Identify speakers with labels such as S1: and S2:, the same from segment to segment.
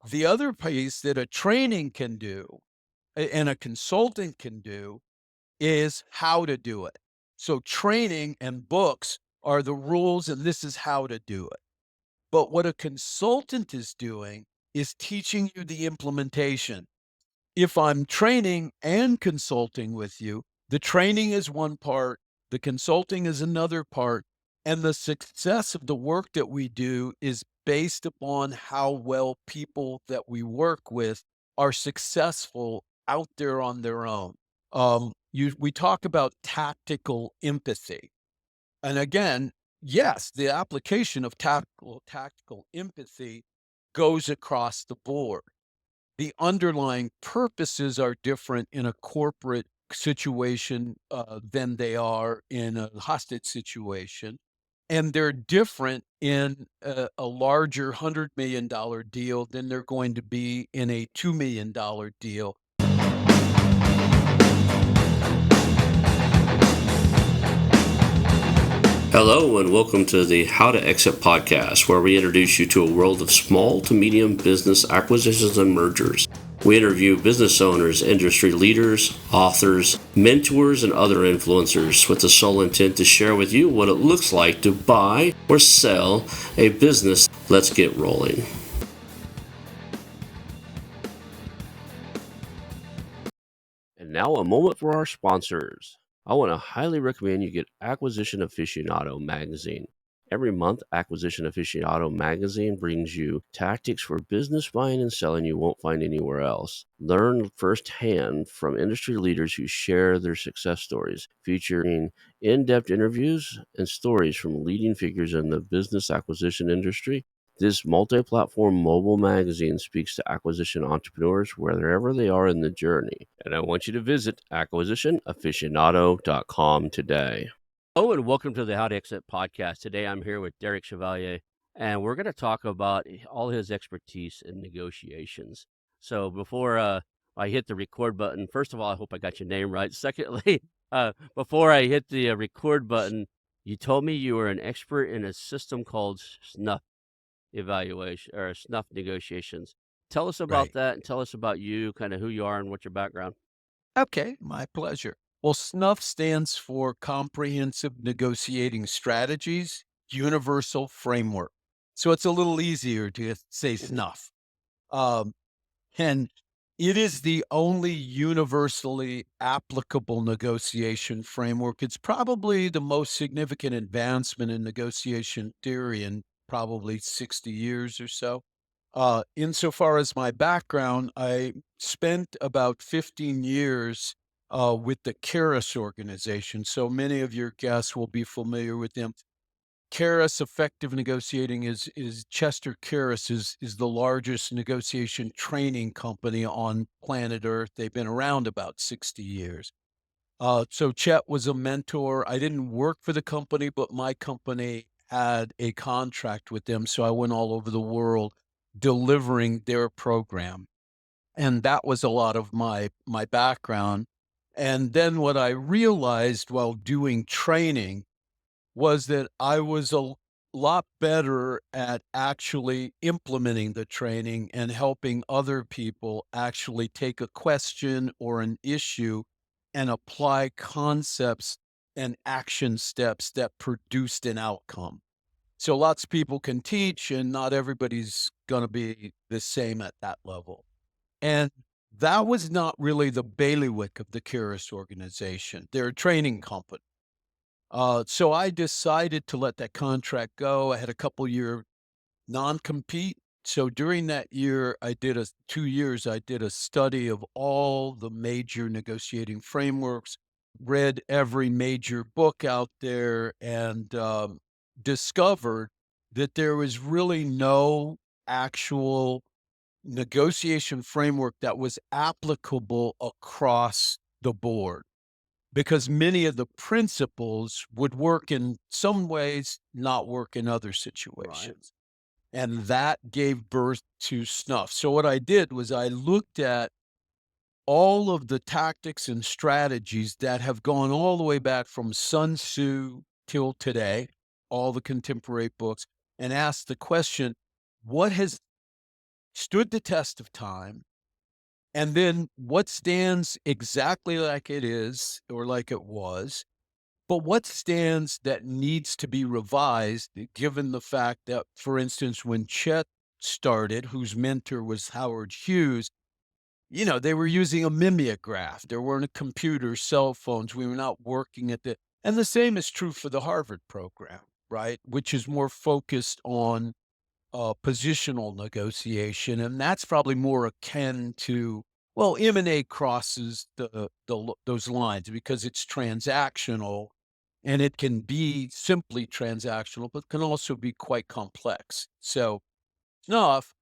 S1: The other piece that a training can do and a consultant can do is how to do it. So training and books are the rules, and this is how to do it. But what a consultant is doing is teaching you the implementation. If I'm training and consulting with you, the training is one part, the consulting is another part, and the success of the work that we do is based upon how well people that we work with are successful out there on their own. We talk about tactical empathy. And again, yes, the application of tactical empathy goes across the board. The underlying purposes are different in a corporate situation than they are in a hostage situation. And they're different in a larger $100 million deal than they're going to be in a $2 million deal.
S2: Hello, and welcome to the How to Exit podcast, where we introduce you to a world of small to medium business acquisitions and mergers. We interview business owners, industry leaders, authors, mentors, and other influencers with the sole intent to share with you what it looks like to buy or sell a business. Let's get rolling. And now a moment for our sponsors. I want to highly recommend you get Acquisition Aficionado magazine. Every month, Acquisition Aficionado magazine brings you tactics for business buying and selling you won't find anywhere else. Learn firsthand from industry leaders who share their success stories, featuring in-depth interviews and stories from leading figures in the business acquisition industry. This multi-platform mobile magazine speaks to acquisition entrepreneurs wherever they are in the journey. And I want you to visit acquisitionaficionado.com today. Hello, and welcome to the How to Exit podcast. Today I'm here with Derrick Chevalier, and we're going to talk about all his expertise in negotiations. So before I hit the record button, first of all, I hope I got your name right. Secondly, before I hit the record button, you told me you were an expert in a system called SNUF evaluation or SNUF negotiations. Tell us about
S1: Right.
S2: that and tell us about you, kind of who you are and what your background.
S1: Okay, my pleasure. Well, SNUF stands for Comprehensive Negotiating Strategies Universal Framework. So it's a little easier to say SNUF. Um, and it is the only universally applicable negotiation framework. It's probably the most significant advancement in negotiation theory in probably 60 years or so. Insofar as my background, I spent about 15 years with the Karis organization. So many of your guests will be familiar with them. Karis Effective Negotiating is Chester Karis is the largest negotiation training company on planet Earth. They've been around about 60 years. So Chet was a mentor. I didn't work for the company, but my company had a contract with them. So I went all over the world delivering their program. And that was a lot of my background. And then what I realized while doing training was that I was a lot better at actually implementing the training and helping other people actually take a question or an issue and apply concepts and action steps that produced an outcome. So lots of people can teach, and not everybody's going to be the same at that level. And that was not really the bailiwick of the Curious organization. They're a training company. So I decided to let that contract go. I had a couple-year non-compete. So during that year, 2 years, I did a study of all the major negotiating frameworks, read every major book out there, and discovered that there was really no actual negotiation framework that was applicable across the board, because many of the principles would work in some ways, not work in other
S2: Right.
S1: situations. And that gave birth to SNUF. So what I did was I looked at all of the tactics and strategies that have gone all the way back from Sun Tzu till today, all the contemporary books, and asked the question, what has stood the test of time, and then what stands exactly like it is or like it was, but what stands that needs to be revised given the fact that, for instance, when Chet started, whose mentor was Howard Hughes, they were using a mimeograph. There weren't computers, cell phones. We were not working at and the same is true for the Harvard program, right? Which is more focused on positional negotiation. And that's probably more akin to, well, M&A crosses those lines because it's transactional and it can be simply transactional, but can also be quite complex. So, snuff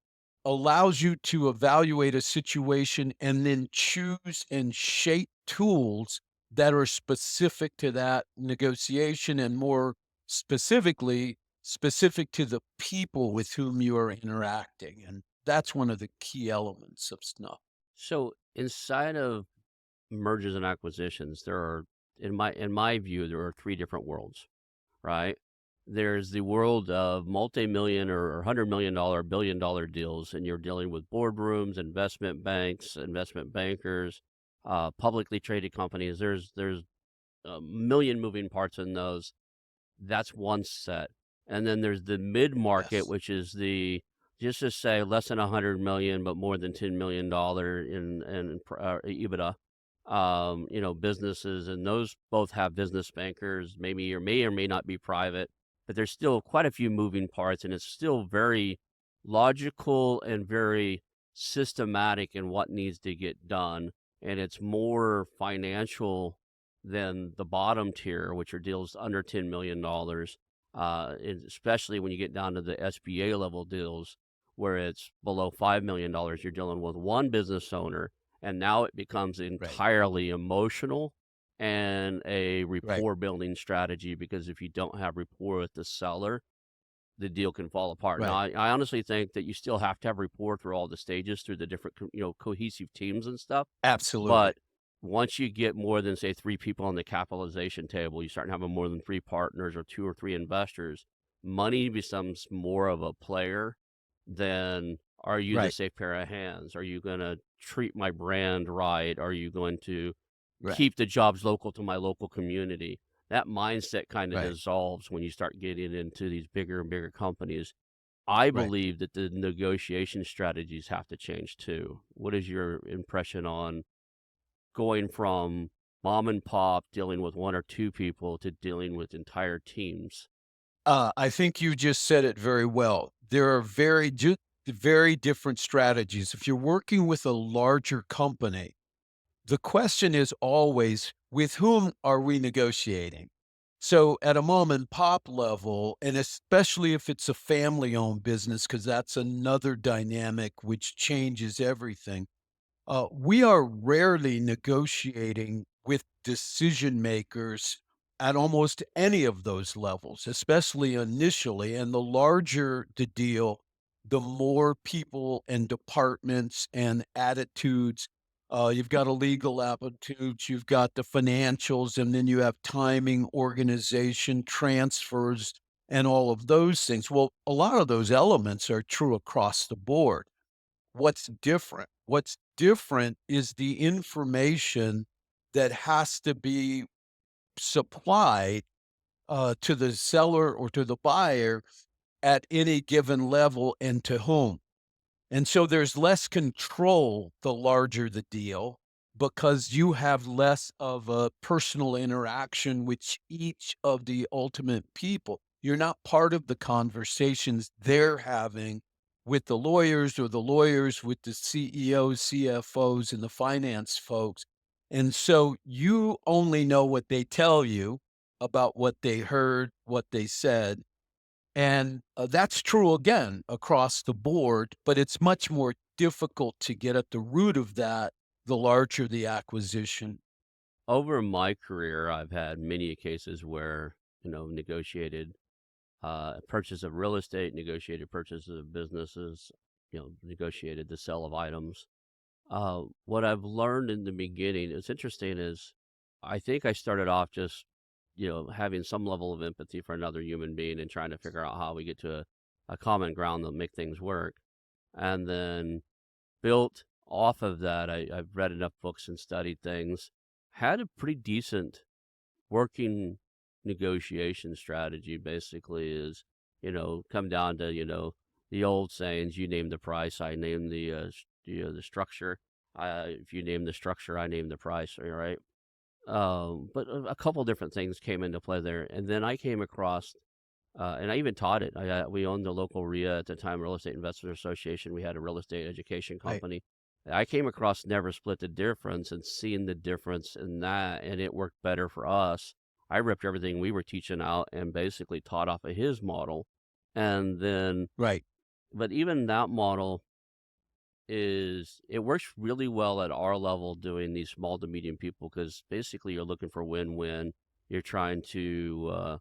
S1: allows you to evaluate a situation and then choose and shape tools that are specific to that negotiation and more specifically specific to the people with whom you are interacting. And that's one of the key elements of snuff.
S2: So inside of mergers and acquisitions, there are, in my view, there are three different worlds, right? There's the world of multi-million or $100 million, billion-dollar deals, and you're dealing with boardrooms, investment banks, investment bankers, publicly traded companies. There's a million moving parts in those. That's one set. And then there's the mid-market,
S1: Yes.
S2: which is the, just to say less than 100 million, but more than $10 million in EBITDA, businesses. And those both have business bankers, maybe, or may not be private, but there's still quite a few moving parts, and it's still very logical and very systematic in what needs to get done. And it's more financial than the bottom tier, which are deals under $10 million, and especially when you get down to the SBA level deals, where it's below $5 million. You're dealing with one business owner, and now it becomes
S1: Right.
S2: entirely emotional and a
S1: Right.
S2: rapport building strategy, because if you don't have rapport with the seller, the deal can fall apart. Now,
S1: Right.
S2: I honestly think that you still have to have rapport through all the stages, through the different, cohesive teams and stuff.
S1: Absolutely.
S2: But once you get more than, say, three people on the capitalization table, you start having more than three partners or two or three investors, money becomes more of a player than, are you the
S1: Right.
S2: safe pair of hands? Are you going to treat my brand right? Are you going to
S1: Right.
S2: keep the jobs local to my local community? That mindset kind of
S1: Right.
S2: dissolves when you start getting into these bigger and bigger companies. I
S1: Right.
S2: believe that the negotiation strategies have to change too. What is your impression on going from mom and pop dealing with one or two people to dealing with entire teams?
S1: I think you just said it very well. There are very different strategies. If you're working with a larger company, the question is always, with whom are we negotiating? So at a mom and pop level, and especially if it's a family owned business, because that's another dynamic which changes everything. We are rarely negotiating with decision makers at almost any of those levels, especially initially. And the larger the deal, the more people and departments and attitudes. You've got a legal attitude, you've got the financials, and then you have timing, organization, transfers, and all of those things. Well, a lot of those elements are true across the board. What's different? What's different is the information that has to be supplied, to the seller or to the buyer at any given level and to whom. And so there's less control the larger the deal because you have less of a personal interaction with each of the ultimate people. You're not part of the conversations they're having with the lawyers or the lawyers with the CEOs, CFOs, and the finance folks. And so you only know what they tell you about what they heard, what they said, and that's true again across the board, but it's much more difficult to get at the root of that the larger the acquisition.
S2: Over my career, I've had many cases where, negotiated purchase of real estate, negotiated purchases of businesses, negotiated the sale of items. What I've learned in the beginning, it's interesting, is I think I started off just, having some level of empathy for another human being and trying to figure out how we get to a common ground to make things work. and then built off of that. I've read enough books and studied things, had a pretty decent working negotiation strategy. Basically is, come down to, the old sayings: you name the price, I name the structure. If you name the structure, I name the price. Right. But a couple different things came into play there, and then I came across, and I even taught it. We owned the local RIA at the time, Real Estate Investors Association. We had a real estate education
S1: Right.
S2: company. I came across Never Split the Difference and seeing the difference in that, and it worked better for us. I ripped everything we were teaching out and basically taught off of his model, and then,
S1: Right.
S2: but even that model it works really well at our level doing these small to medium people, because basically you're looking for win-win. You're trying to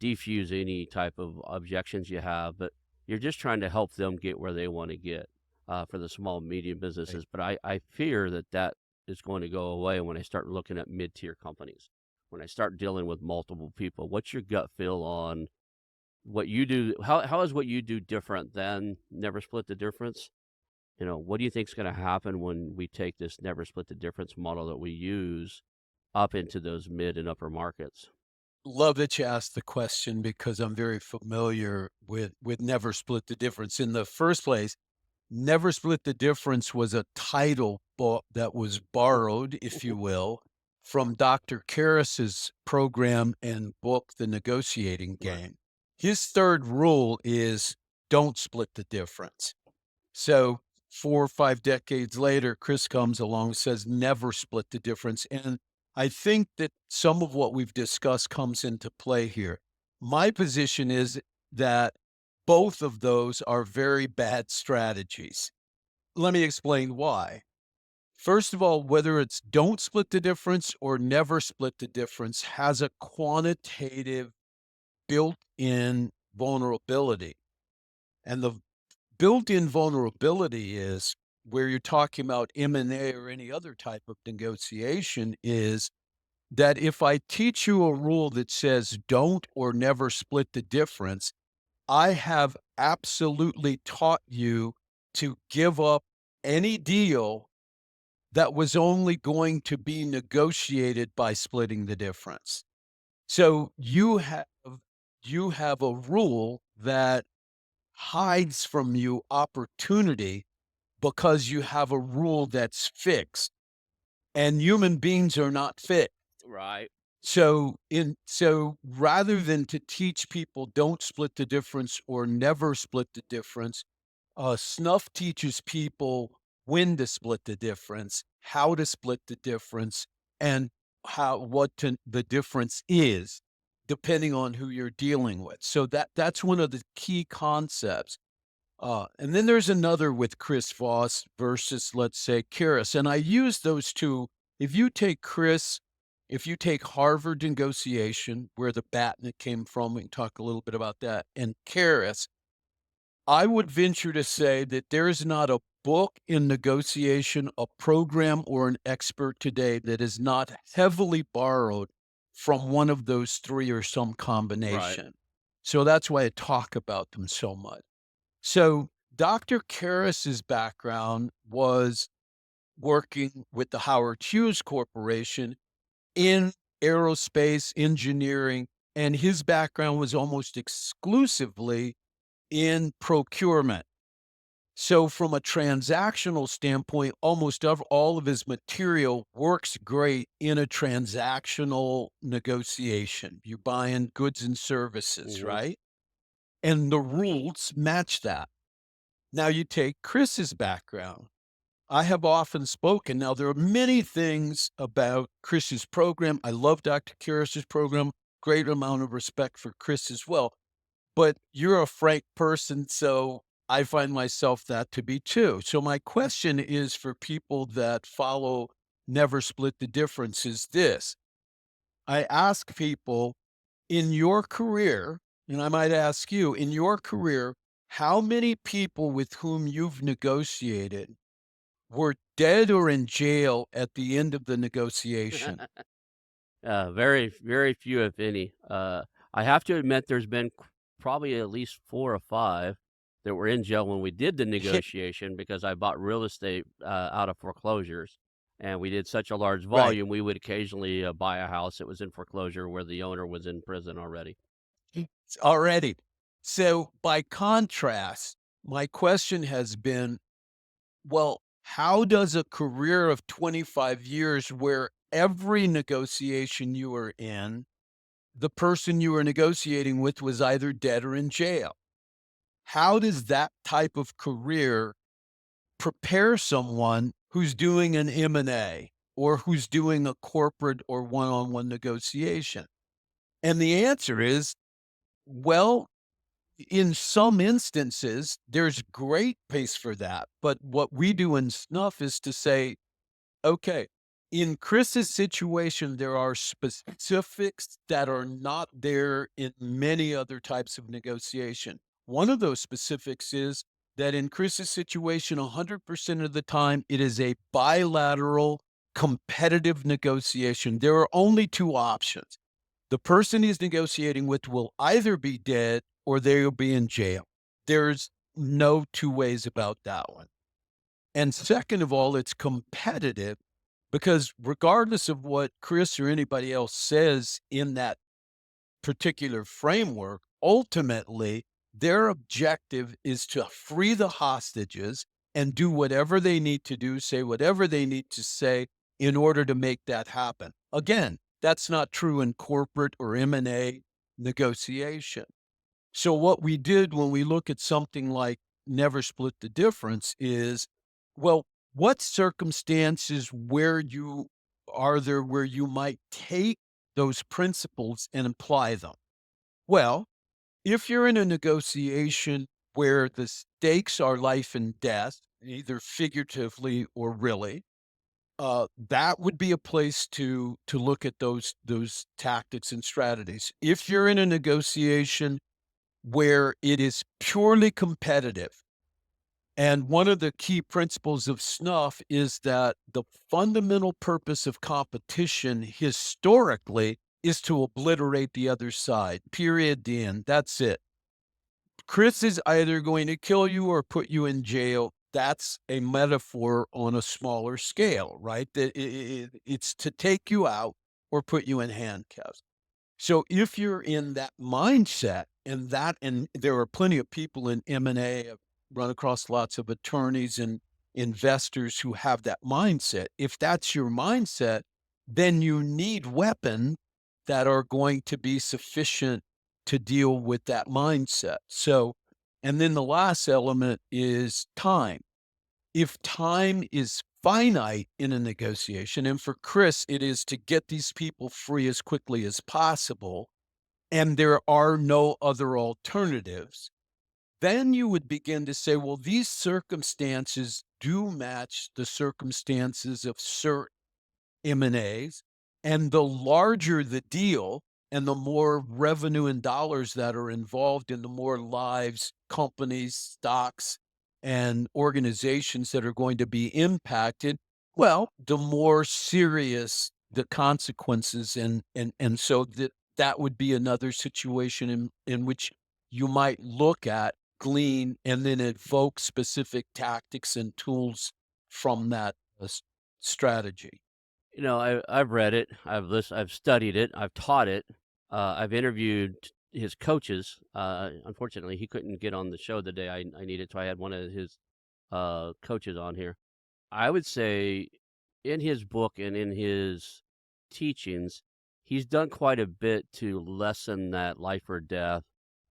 S2: defuse any type of objections you have, but you're just trying to help them get where they want to get, for the small medium
S1: Right.
S2: businesses. But I fear that is going to go away when I start looking at mid-tier companies, when I start dealing with multiple people. What's your gut feel on what you do? How is what you do different than Never Split the Difference? What do you think is going to happen when we take this Never Split the Difference model that we use up into those mid and upper markets?
S1: Love that you asked the question because I'm very familiar with Never Split the Difference. In the first place, Never Split the Difference was a title book that was borrowed, if you will, from Dr. Karis's program and book, The Negotiating
S2: Right.
S1: Game. His third rule is don't split the difference. So 4 or 5 decades later, Chris comes along and says, never split the difference. And I think that some of what we've discussed comes into play here. My position is that both of those are very bad strategies. Let me explain why. First of all, whether it's don't split the difference or never split the difference has a quantitative built in vulnerability. And the built-in vulnerability is where you're talking about M&A or any other type of negotiation is that if I teach you a rule that says don't or never split the difference, I have absolutely taught you to give up any deal that was only going to be negotiated by splitting the difference. So you have a rule that hides from you opportunity because you have a rule that's fixed, and human beings are not fixed.
S2: Right.
S1: So rather than to teach people don't split the difference or never split the difference, snuff teaches people when to split the difference, how to split the difference, and the difference is, depending on who you're dealing with. So that's one of the key concepts. And then there's another with Chris Voss versus, let's say, Karis. And I use those two. If you take Chris, if you take Harvard negotiation, where the BATNA came from, we can talk a little bit about that, and Karis, I would venture to say that there is not a book in negotiation, a program, or an expert today that is not heavily borrowed from one of those three or some
S2: Right.
S1: combination. So that's why I talk about them so much. So Dr. Karis's background was working with the Howard Hughes Corporation in aerospace engineering, and his background was almost exclusively in procurement. So from a transactional standpoint, almost all of his material works great in a transactional negotiation. You're buying goods and services,
S2: Hmm.
S1: right? And the rules match that. Now you take Chris's background. I have often spoken. Now, there are many things about Chris's program. I love Dr. Karis's program, great amount of respect for Chris as well. But you're a frank person, so I find myself that to be too. So my question is for people that follow Never Split the Difference is this. I ask people in your career, and I might ask you, in your career, how many people with whom you've negotiated were dead or in jail at the end of the negotiation?
S2: Very, very few, if any. I have to admit, there's been probably at least four or five. that were in jail when we did the negotiation because I bought real estate out of foreclosures. And we did such a large
S1: Right.
S2: volume, we would occasionally buy a house that was in foreclosure where the owner was in prison already.
S1: Already. So, by contrast, my question has been, well, how does a career of 25 years where every negotiation you were in, the person you were negotiating with was either dead or in jail? How does that type of career prepare someone who's doing an M&A or who's doing a corporate or one-on-one negotiation? And the answer is, well, in some instances, there's great pace for that. But what we do in Snuff is to say, okay, in Chris's situation, there are specifics that are not there in many other types of negotiation. One of those specifics is that in Chris's situation, 100% of the time, it is a bilateral competitive negotiation. There are only two options. The person he's negotiating with will either be dead or they'll be in jail. There's no two ways about that one. And second of all, it's competitive because regardless of what Chris or anybody else says in that particular framework, ultimately, their objective is to free the hostages and do whatever they need to do, say whatever they need to say in order to make that happen. Again, that's not true in corporate or M&A negotiation. So what we did when we look at something like never split the difference is, well, what circumstances where you are there where you might take those principles and apply them? Well, if you're in a negotiation where the stakes are life and death, either figuratively or really, that would be a place to look at those tactics and strategies. If you're in a negotiation where it is purely competitive. And one of the key principles of snuff is that the fundamental purpose of competition historically is to obliterate the other side. Period. The end. That's it. Chris is either going to kill you or put you in jail. That's a metaphor on a smaller scale, right? It's to take you out or put you in handcuffs. So if you're in that mindset and there are plenty of people in M&A, I've run across lots of attorneys and investors who have that mindset. If that's your mindset, then you need weapons that are going to be sufficient to deal with that mindset. So, and then the last element is time. If time is finite in a negotiation, and for Chris, it is to get these people free as quickly as possible, and there are no other alternatives, then you would begin to say, well, these circumstances do match the circumstances of certain M&As, and the larger the deal and the more revenue and dollars that are involved in the more lives, companies, stocks, and organizations that are going to be impacted, well, the more serious the consequences and so that would be another situation in which you might look at, glean, and then evoke specific tactics and tools from that strategy.
S2: You know, I've read it, I've studied it, I've taught it, I've interviewed his coaches. Unfortunately, he couldn't get on the show the day I needed, so I had one of his coaches on here. I would say in his book and in his teachings, he's done quite a bit to lessen that life or death,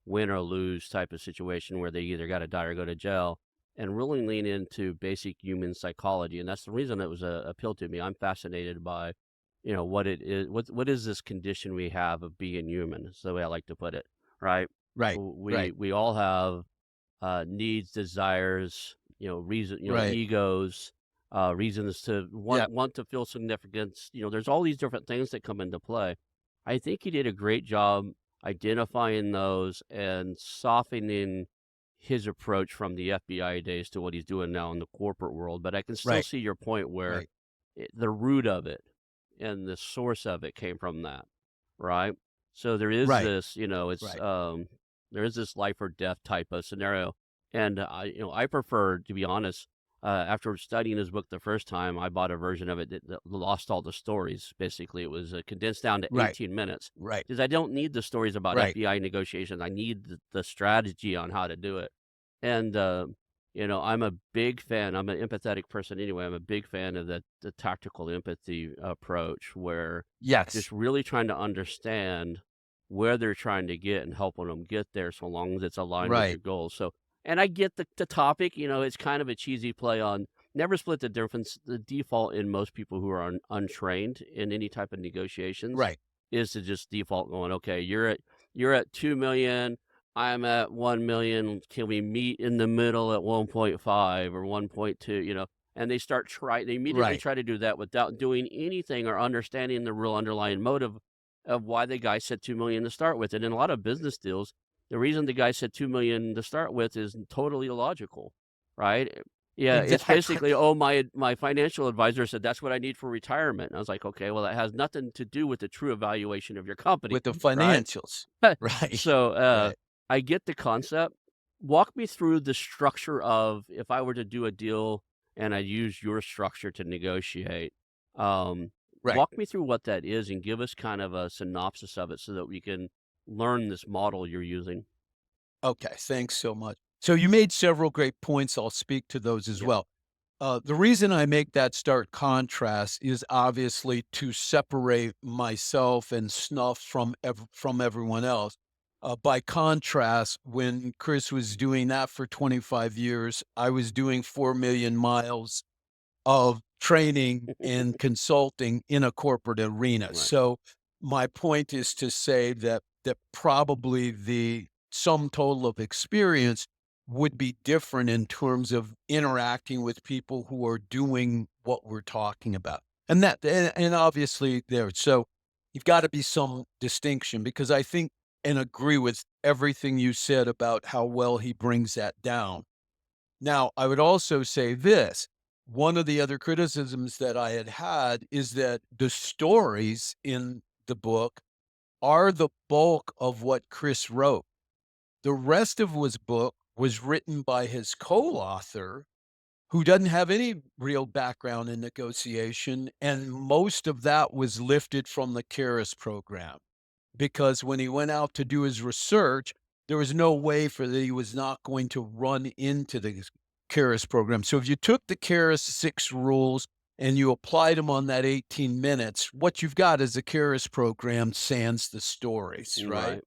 S2: win or lose type of situation where they either got to die or go to jail, and really lean into basic human psychology. And that's the reason it was a appeal to me. I'm fascinated by, what it is. What is this condition we have of being human? Is the way I like to put it. Right?
S1: Right, right,
S2: We all have needs, desires, reason,
S1: right.
S2: egos, reasons to
S1: Yeah,
S2: want to feel significance. There's all these different things that come into play. I think he did a great job identifying those and softening his approach from the FBI days to what he's doing now in the corporate world. But I can still
S1: right,
S2: see your point where
S1: right,
S2: the root of it and the source of it came from that, right? So there is
S1: right,
S2: this,
S1: right.
S2: there is this life or death type of scenario. And I prefer, to be honest, after studying his book the first time, I bought a version of it that lost all the stories. Basically, it was condensed down to
S1: Right.
S2: 18 minutes
S1: Right.
S2: because I don't need the stories about
S1: Right.
S2: FBI negotiations. I need the strategy on how to do it. And I'm a big fan. I'm an empathetic person anyway. I'm a big fan of the tactical empathy approach, where
S1: Yes.
S2: just really trying to understand where they're trying to get and helping them get there, so long as it's aligned with
S1: Right.
S2: your goals. So, and I get the topic, it's kind of a cheesy play on never split the difference. The default in most people who are untrained in any type of negotiations
S1: Right.
S2: is to just default going, okay, you're at 2 million, I'm at 1 million. Can we meet in the middle at 1.5 or 1.2? And they immediately
S1: Right.
S2: try to do that without doing anything or understanding the real underlying motive of why the guy said 2 million to start with. And in a lot of business deals, the reason the guy said 2 million to start with is totally illogical, right? Yeah, it's
S1: Exactly.
S2: basically, oh, my financial advisor said that's what I need for retirement. And I was like, okay, well, that has nothing to do with the true evaluation of your company,
S1: With the
S2: right?
S1: financials. Right.
S2: So
S1: Right.
S2: I get the concept. Walk me through the structure of, if I were to do a deal and I use your structure to negotiate. Um,
S1: Right.
S2: Walk me through what that is and give us kind of a synopsis of it so that we can learn this model you're using.
S1: Okay. Thanks so much. So you made several great points. I'll speak to those as
S2: Yep.
S1: well. The reason I make that stark contrast is obviously to separate myself and snuff from everyone else. By contrast, when Chris was doing that for 25 years, I was doing 4 million miles of training and consulting in a corporate arena.
S2: Right.
S1: So my point is to say that probably the sum total of experience would be different in terms of interacting with people who are doing what we're talking about. And obviously there. So you've got to be some distinction because I think and agree with everything you said about how well he brings that down. Now, I would also say this. One of the other criticisms that I had had is that the stories in the book are the bulk of what Chris wrote. The rest of his book was written by his co-author, who doesn't have any real background in negotiation, and most of that was lifted from the Karis program because when he went out to do his research, there was no way for that he was not going to run into the Karis program. So if you took the Karis 6 rules and you applied them on that 18 minutes, what you've got is the Karis program sans the stories, right?
S2: Right.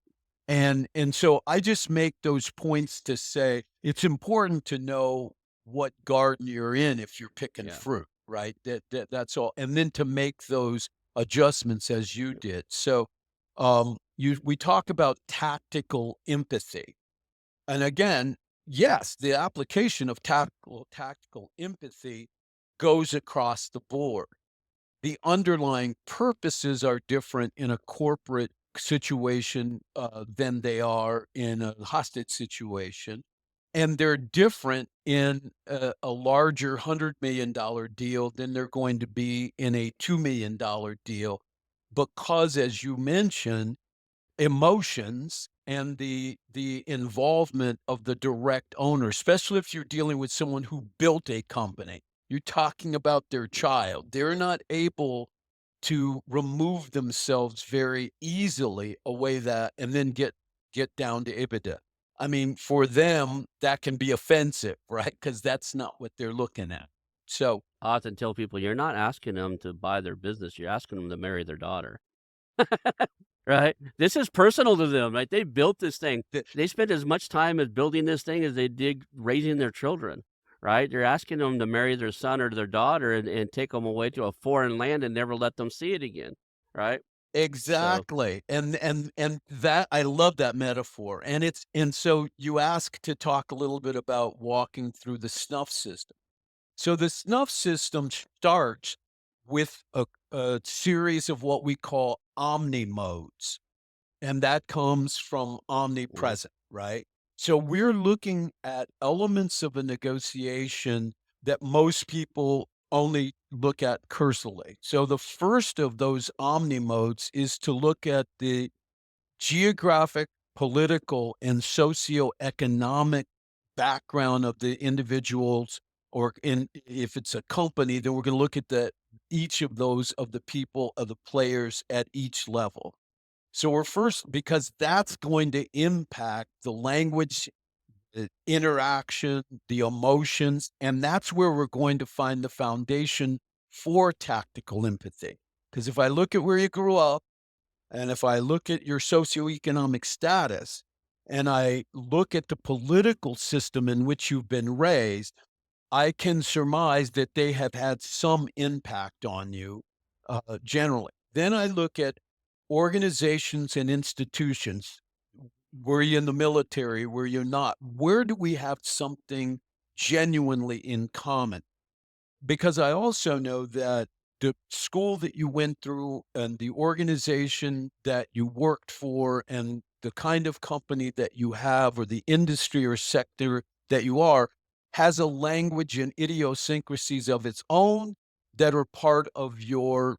S1: And so I just make those points to say it's important to know what garden you're in if you're picking
S2: Yeah.
S1: fruit, right? That's all. And then to make those adjustments as you
S2: Yep.
S1: did. So we talk about tactical empathy. And again, yes, the application of tactical empathy goes across the board. The underlying purposes are different in a corporate situation than they are in a hostage situation. And they're different in a larger $100 million deal than they're going to be in a $2 million deal. Because, as you mentioned, emotions and the involvement of the direct owner, especially if you're dealing with someone who built a company. You're talking about their child. They're not able to remove themselves very easily away that and then get down to EBITDA. I mean, for them, that can be offensive, right? Because that's not what they're looking at. So
S2: I often tell people, you're not asking them to buy their business, you're asking them to marry their daughter. Right? This is personal to them, right? They built this thing.
S1: the,
S2: They spent as much time as building this thing as they did raising their children, right? You're asking them to marry their son or their daughter and take them away to a foreign land and never let them see it again, right? So,
S1: Exactly, and that I love that metaphor, and so you ask to talk a little bit about walking through the snuff system. So the snuff system starts with a series of what we call omni modes. And that comes from
S2: mhm,
S1: omnipresent, right? So we're looking at elements of a negotiation that most people only look at cursorily. So the first of those omni modes is to look at the geographic, political, and socioeconomic background of the individuals, or if it's a company, then we're going to look at each of those of the people of the players at each level. So we're first, because that's going to impact the language, the interaction, the emotions, and that's where we're going to find the foundation for tactical empathy. Because if I look at where you grew up, and if I look at your socioeconomic status, and I look at the political system in which you've been raised, I can surmise that they have had some impact on you, generally. Then I look at organizations and institutions. Were you in the military? Were you not? Where do we have something genuinely in common? Because I also know that the school that you went through and the organization that you worked for and the kind of company that you have or the industry or sector that you are has a language and idiosyncrasies of its own that are part of your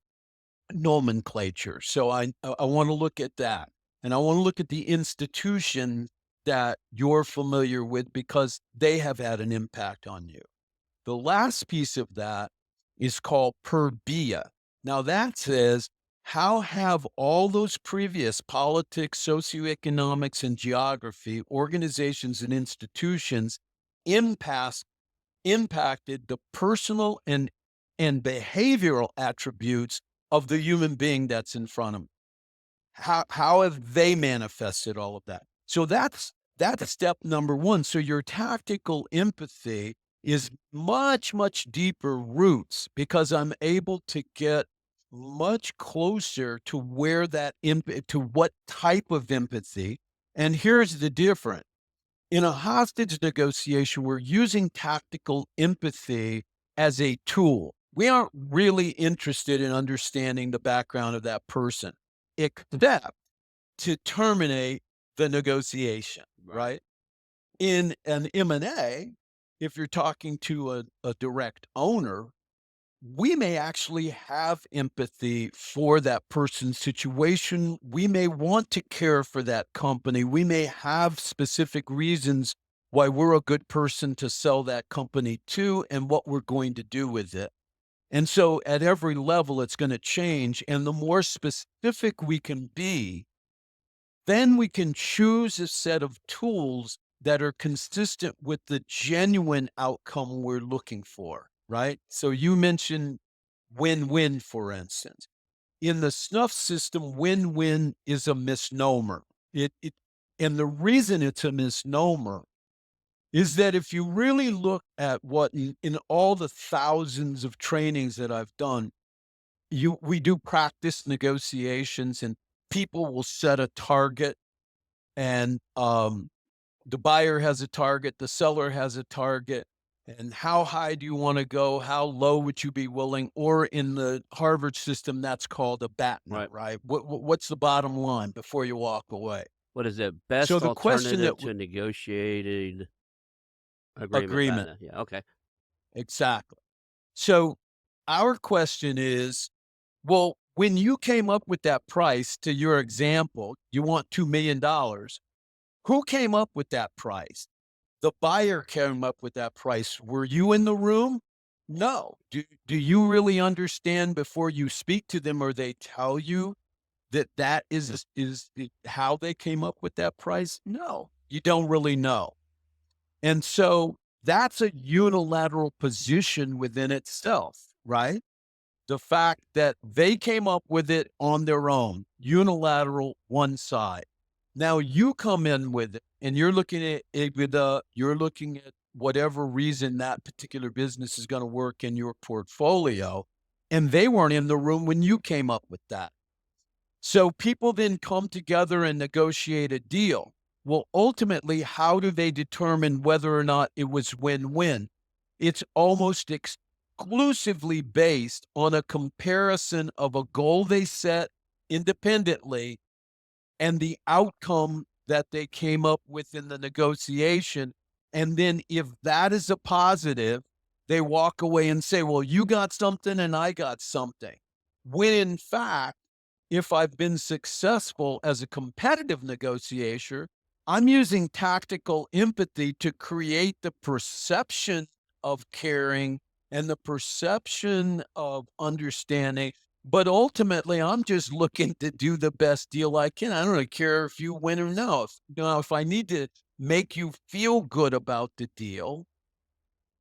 S1: nomenclature. So I want to look at that. And I want to look at the institution that you're familiar with because they have had an impact on you. The last piece of that is called per via. Now that says, how have all those previous politics, socioeconomics, and geography, organizations and institutions impact, impacted the personal and behavioral attributes of the human being that's in front of them? How have they manifested all of that? So that's step number one. So your tactical empathy is much, much deeper roots because I'm able to get much closer to where that to what type of empathy. And here's the difference. In a hostage negotiation, we're using tactical empathy as a tool. We aren't really interested in understanding the background of that person, except to terminate the negotiation, right? In an M&A, if you're talking to a direct owner, we may actually have empathy for that person's situation. We may want to care for that company. We may have specific reasons why we're a good person to sell that company to and what we're going to do with it. And so at every level, it's going to change. And the more specific we can be, then we can choose a set of tools that are consistent with the genuine outcome we're looking for, right? So you mentioned win-win, for instance. In the snuff system, win-win is a misnomer. And the reason it's a misnomer is that if you really look at what in all the thousands of trainings that I've done, we do practice negotiations and people will set a target and the buyer has a target, the seller has a target, and how high do you want to go? How low would you be willing? Or in the Harvard system, that's called a BATNA,
S2: Right.
S1: right? What's the bottom line before you walk away?
S2: What is the
S1: So
S2: best
S1: the question
S2: alternative
S1: that
S2: to negotiated agreement?
S1: agreement,
S2: Batna? Yeah, okay.
S1: exactly. So our question is, well, when you came up with that price, to your example, you want $2 million. Who came up with that price? The buyer came up with that price. Were you in the room? No. Do you really understand before you speak to them or they tell you that how they came up with that price? No, you don't really know. And so that's a unilateral position within itself, right? The fact that they came up with it on their own, unilateral, one side. Now you come in with it and you're looking at it with you're looking at whatever reason that particular business is going to work in your portfolio, and they weren't in the room when you came up with that. So people then come together and negotiate a deal. Well, ultimately, how do they determine whether or not it was win-win? It's almost exclusively based on a comparison of a goal they set independently and the outcome that they came up with in the negotiation. And then if that is a positive, they walk away and say, well, you got something and I got something. When in fact, if I've been successful as a competitive negotiator, I'm using tactical empathy to create the perception of caring and the perception of understanding. But ultimately, I'm just looking to do the best deal I can. I don't really care if you win or no. If I need to make you feel good about the deal,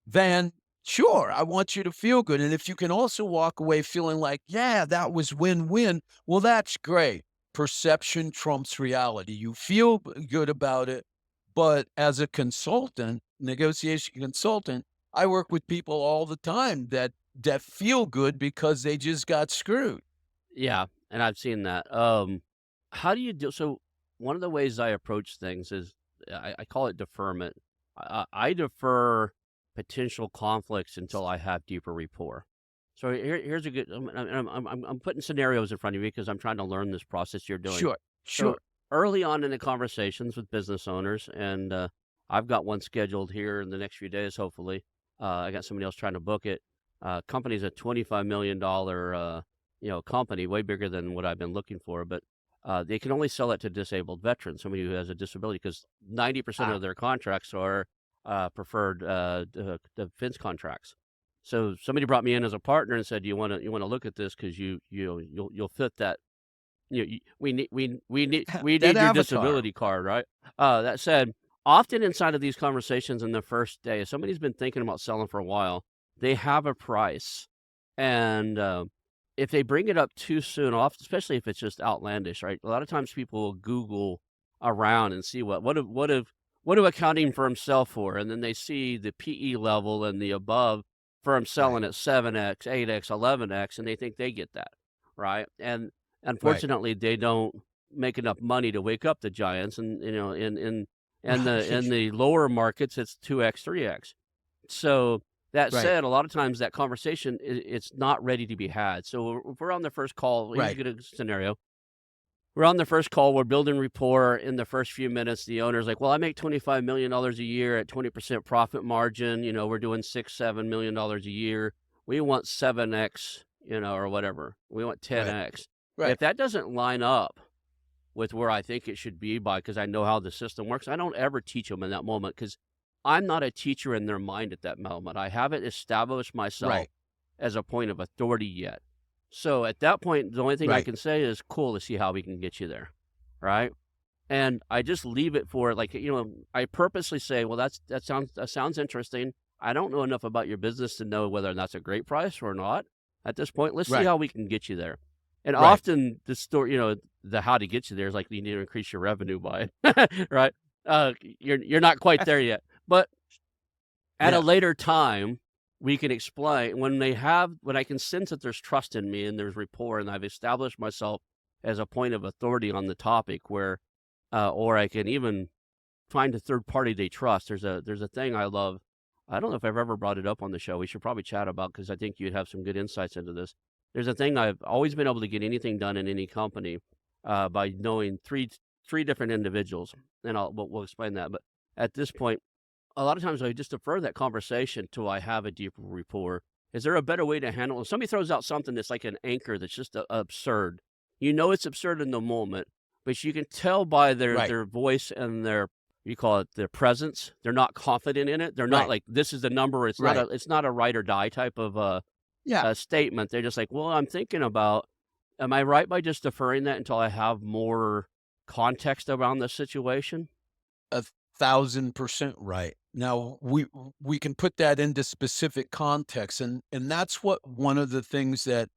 S1: then sure, I want you to feel good. And if you can also walk away feeling like, yeah, that was win win, well, that's great. Perception trumps reality. You feel good about it. But as a consultant, negotiation consultant, I work with people all the time that feel good because they just got screwed.
S2: Yeah, and I've seen that. How do you do so one of the ways I approach things is I call it deferment. I defer potential conflicts until I have deeper rapport. So here's a good I'm putting scenarios in front of you because I'm trying to learn this process you're doing.
S1: Sure,
S2: So
S1: sure.
S2: early on in the conversations with business owners, and I've got one scheduled here in the next few days, hopefully. I got somebody else trying to book it. Company's a $25 million company, way bigger than what I've been looking for, but they can only sell it to disabled veterans, somebody who has a disability, because 90%
S1: Ah,
S2: of their contracts are preferred defense contracts. So somebody brought me in as a partner and said, "You want to look at this because you'll fit that. We
S1: that
S2: need your
S1: avatar.
S2: disability card, right?" That said, often inside of these conversations in the first day, if somebody's been thinking about selling for a while, they have a price, and if they bring it up too soon, off, especially if it's just outlandish, right? A lot of times people will Google around and see what do accounting firms sell for, and then they see the PE level and the above firms
S1: Right,
S2: selling at 7x, 8x, 11x, and they think they get that, right? And
S1: right,
S2: unfortunately, they don't make enough money to wake up the giants, and in
S1: right,
S2: the lower markets, it's 2x, 3x. So that
S1: right,
S2: said, a lot of times that conversation it's not ready to be had. So if we're on the first call, here's a
S1: right.
S2: good scenario. We're on the first call, we're building rapport in the first few minutes. The owner's like, "Well, I make $25 million a year at 20% profit margin. We're doing $6-7 million a year. We want 7x, or whatever. We want
S1: Right.
S2: 10x."
S1: Right.
S2: If that doesn't line up with where I think it should be by, because I know how the system works, I don't ever teach them in that moment because I'm not a teacher in their mind at that moment. I haven't established myself
S1: Right.
S2: as a point of authority yet. So at that point, the only thing I
S1: Right.
S2: can say is, "Cool, to see how we can get you there." Right? And I just leave it for, like, I purposely say, "Well, that sounds interesting. I don't know enough about your business to know whether that's a great price or not. At this point, let's see
S1: Right.
S2: how we can get you there." And
S1: Right.
S2: often the story, the how to get you there is like, you need to increase your revenue by, right? You're not quite there yet. But at a
S1: Yeah.
S2: later time, we can explain when I can sense that there's trust in me and there's rapport and I've established myself as a point of authority on the topic, where or I can even find a third party they trust. There's a thing I love. I don't know if I've ever brought it up on the show. We should probably chat about, because I think you'd have some good insights into this. There's a thing I've always been able to get anything done in any company by knowing three different individuals, and we'll explain that. But at this point, a lot of times I just defer that conversation till I have a deeper rapport. Is there a better way to handle it? If somebody throws out something that's like an anchor that's just absurd, it's absurd in the moment, but you can tell by their
S1: Right.
S2: their voice and you call it their presence. They're not confident in it. They're not
S1: Right.
S2: like, "This is the number."
S1: Right.
S2: It's not a ride or die type of
S1: Yeah.
S2: statement. They're just like, "Well, I'm thinking about. Am I right by just deferring that until I have more context around the situation?"
S1: 1,000% right. Now we can put that into specific context, and that's what one of the things that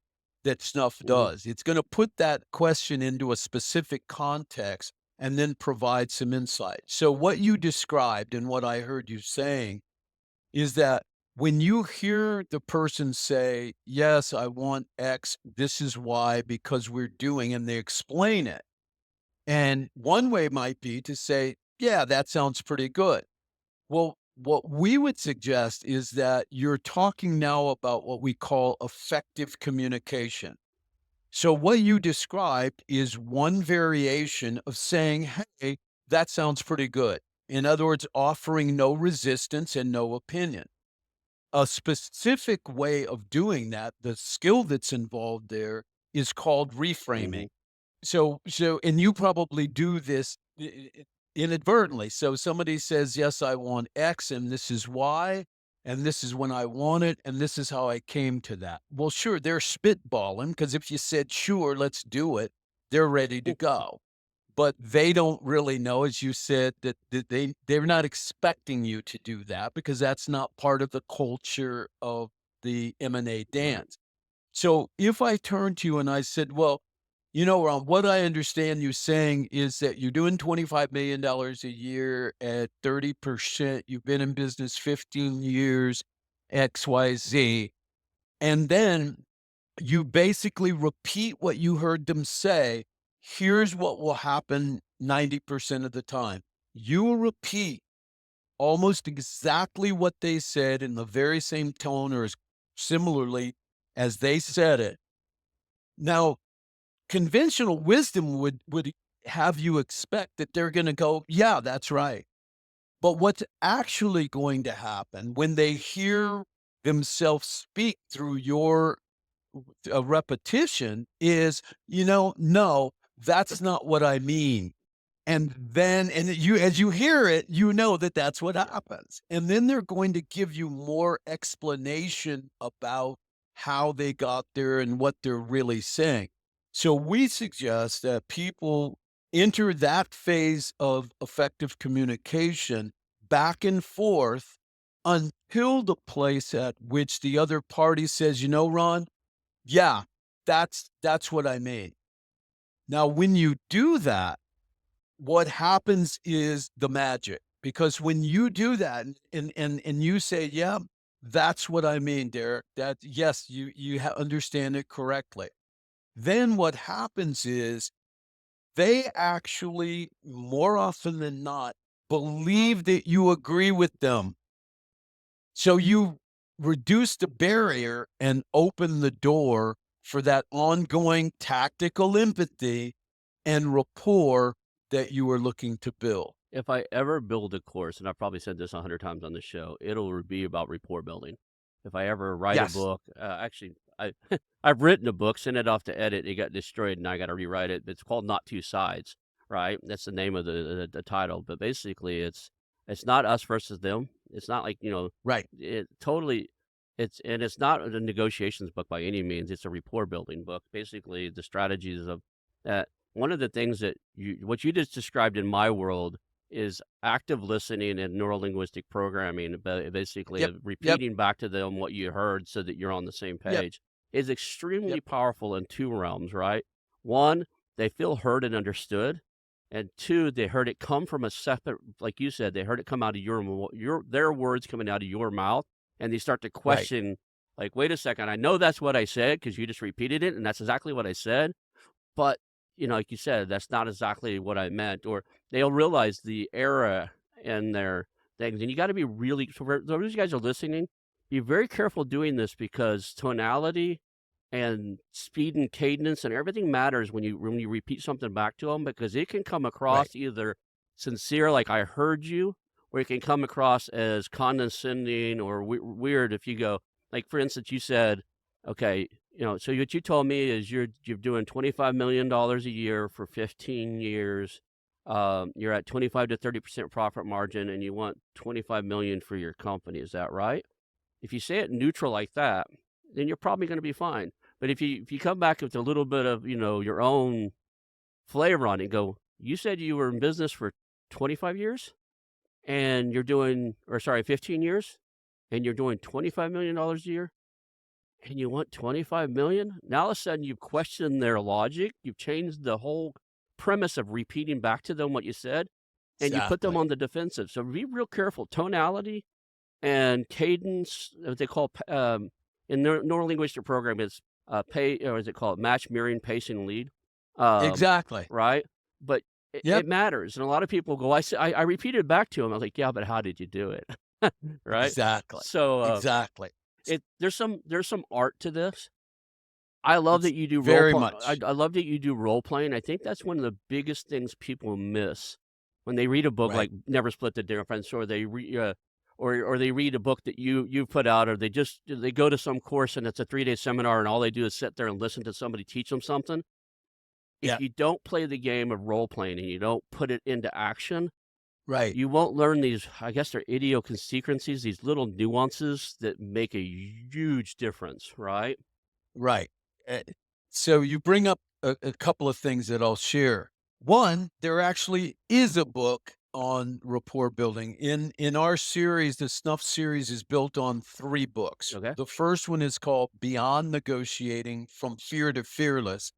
S1: snuff
S2: Mhm.
S1: does. It's going to put that question into a specific context and then provide some insight. So what you described and what I heard you saying is that when you hear the person say, "Yes, I want X, this is why, because we're doing," and they explain it. And one way might be to say, "Yeah, that sounds pretty good." Well, what we would suggest is that you're talking now about what we call effective communication. So what you described is one variation of saying, "Hey, that sounds pretty good." In other words, offering no resistance and no opinion. A specific way of doing that, the skill that's involved there is called reframing.
S2: Mhm.
S1: So and you probably do this inadvertently. So somebody says, yes, I want X and this is Y, and this is when I want it, and this is how I came to that. Well, sure, they're spitballing because if you said, sure, let's do it, they're ready to go. But they don't really know, as you said, that they're not expecting you to do that because that's not part of the culture of the M&A
S2: Right.
S1: dance. So if I turned to you and I said, well, Ron, what I understand you saying is that you're doing $25 million a year at 30%. You've been in business 15 years, XYZ. And then you basically repeat what you heard them say. Here's what will happen 90% of the time. You will repeat almost exactly what they said in the very same tone or as similarly as they said it. Now, conventional wisdom would have you expect that they're going to go, yeah, that's right. But what's actually going to happen when they hear themselves speak through your repetition is, no, that's not what I mean. And then, as you hear it, that that's what
S2: Yeah.
S1: happens. And then they're going to give you more explanation about how they got there and what they're really saying. So we suggest that people enter that phase of effective communication back and forth until the place at which the other party says, Ron, yeah, that's what I mean. Now, when you do that, what happens is the magic, because when you do that and you say, "Yeah, that's what I mean, Derek," that yes, you understand it correctly. Then what happens is they actually, more often than not, believe that you agree with them. So you reduce the barrier and open the door for that ongoing tactical empathy and rapport that you are looking to build.
S2: If I ever build a course, and I've probably said this 100 times on the show, it'll be about rapport building. If I ever write a
S1: Yes.
S2: book, actually, I I've written a book, sent it off to edit, it got destroyed, and I got to rewrite it. It's called Not Two Sides, right? That's the name of the title. But basically, it's not us versus them. It's not like
S1: Right.
S2: it totally. It's not a negotiations book by any means. It's a rapport building book. Basically, the strategies of that. One of the things that what you just described in my world is active listening and neurolinguistic programming, basically
S1: Yep.
S2: of
S1: Yep.
S2: repeating back to them what you heard so that you're on the same
S1: Yep.
S2: page, is extremely
S1: Yep.
S2: powerful in two realms, right? One, they feel heard and understood. And two, they heard it come from a separate, like you said, they heard it come out of their words coming out of your mouth, and they start to
S1: Right.
S2: question, like, wait a second, I know that's what I said because you just repeated it, and that's exactly what I said. But, like you said, that's not exactly what I meant, or they'll realize the error in their things. And you gotta be really, so for those of you guys are listening, be very careful doing this because tonality and speed and cadence and everything matters when you repeat something back to them, because it can come
S1: Right.
S2: across either sincere, like "I heard you," or it can come across as condescending or weird if you go, like, for instance, you said, okay, so what you told me is you're doing $25 million a year for 15 years. You're at 25 to 30% profit margin, and you want 25 million for your company. Is that right? If you say it neutral like that, then you're probably going to be fine. But if you come back with a little bit of your own flavor on it, and go, you said you were in business for 25 years, and you're doing, or sorry, 15 years, and you're doing $25 million a year and you want 25 million? Now all of a sudden you've questioned their logic. You've changed the whole premise of repeating back to them what you said, and you put them
S1: Exactly.
S2: on the defensive. So be real careful. Tonality and cadence, what they call in neurolinguistic program is pay, or is it called match, mirroring, pacing, lead, um,
S1: Exactly.
S2: right? But
S1: Yep.
S2: it matters, and a lot of people go, I repeated back to him. I was like, yeah, but how did you do it? Right?
S1: Exactly.
S2: So
S1: Exactly.
S2: there's some art to this. I love
S1: It's
S2: that you do
S1: very
S2: I
S1: much.
S2: I love that you do role playing. I think that's one of the biggest things people miss when they read a book
S1: Right.
S2: like Never Split the Difference, or or they read a book that you put out, or they go to some course and it's a 3-day seminar and all they do is sit there and listen to somebody teach them something. If
S1: Yeah.
S2: you don't play the game of role playing and you don't put it into action,
S1: Right.
S2: You won't learn these, I guess they're idiosyncrasies, these little nuances that make a huge difference, right?
S1: Right. Eh, so you bring up a couple of things that I'll share. One, there actually is a book on rapport building. In our series, the Snuff series is built on 3 books.
S2: Okay.
S1: The first one is called Beyond Negotiating: From Fear to Fearless,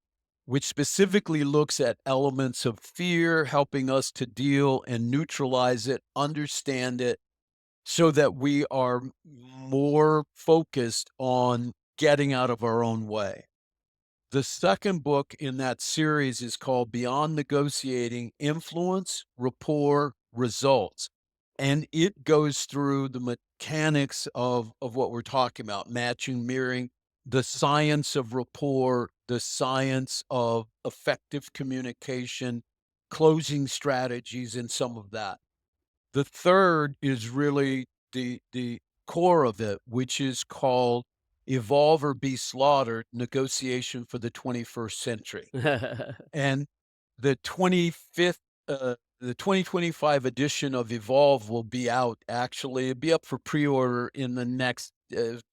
S1: which specifically looks at elements of fear, helping us to deal and neutralize it, understand it, so that we are more focused on getting out of our own way. The second book in that series is called Beyond Negotiating: Influence Rapport Results. And it goes through the mechanics of what we're talking about: matching, mirroring, the science of rapport, the science of effective communication, closing strategies, and some of that. The third is really the core of it, which is called Evolve or Be Slaughtered: Negotiation for the 21st Century. And the 25th, the 2025 edition of Evolve will be out, actually. It'll be up for pre-order in the next,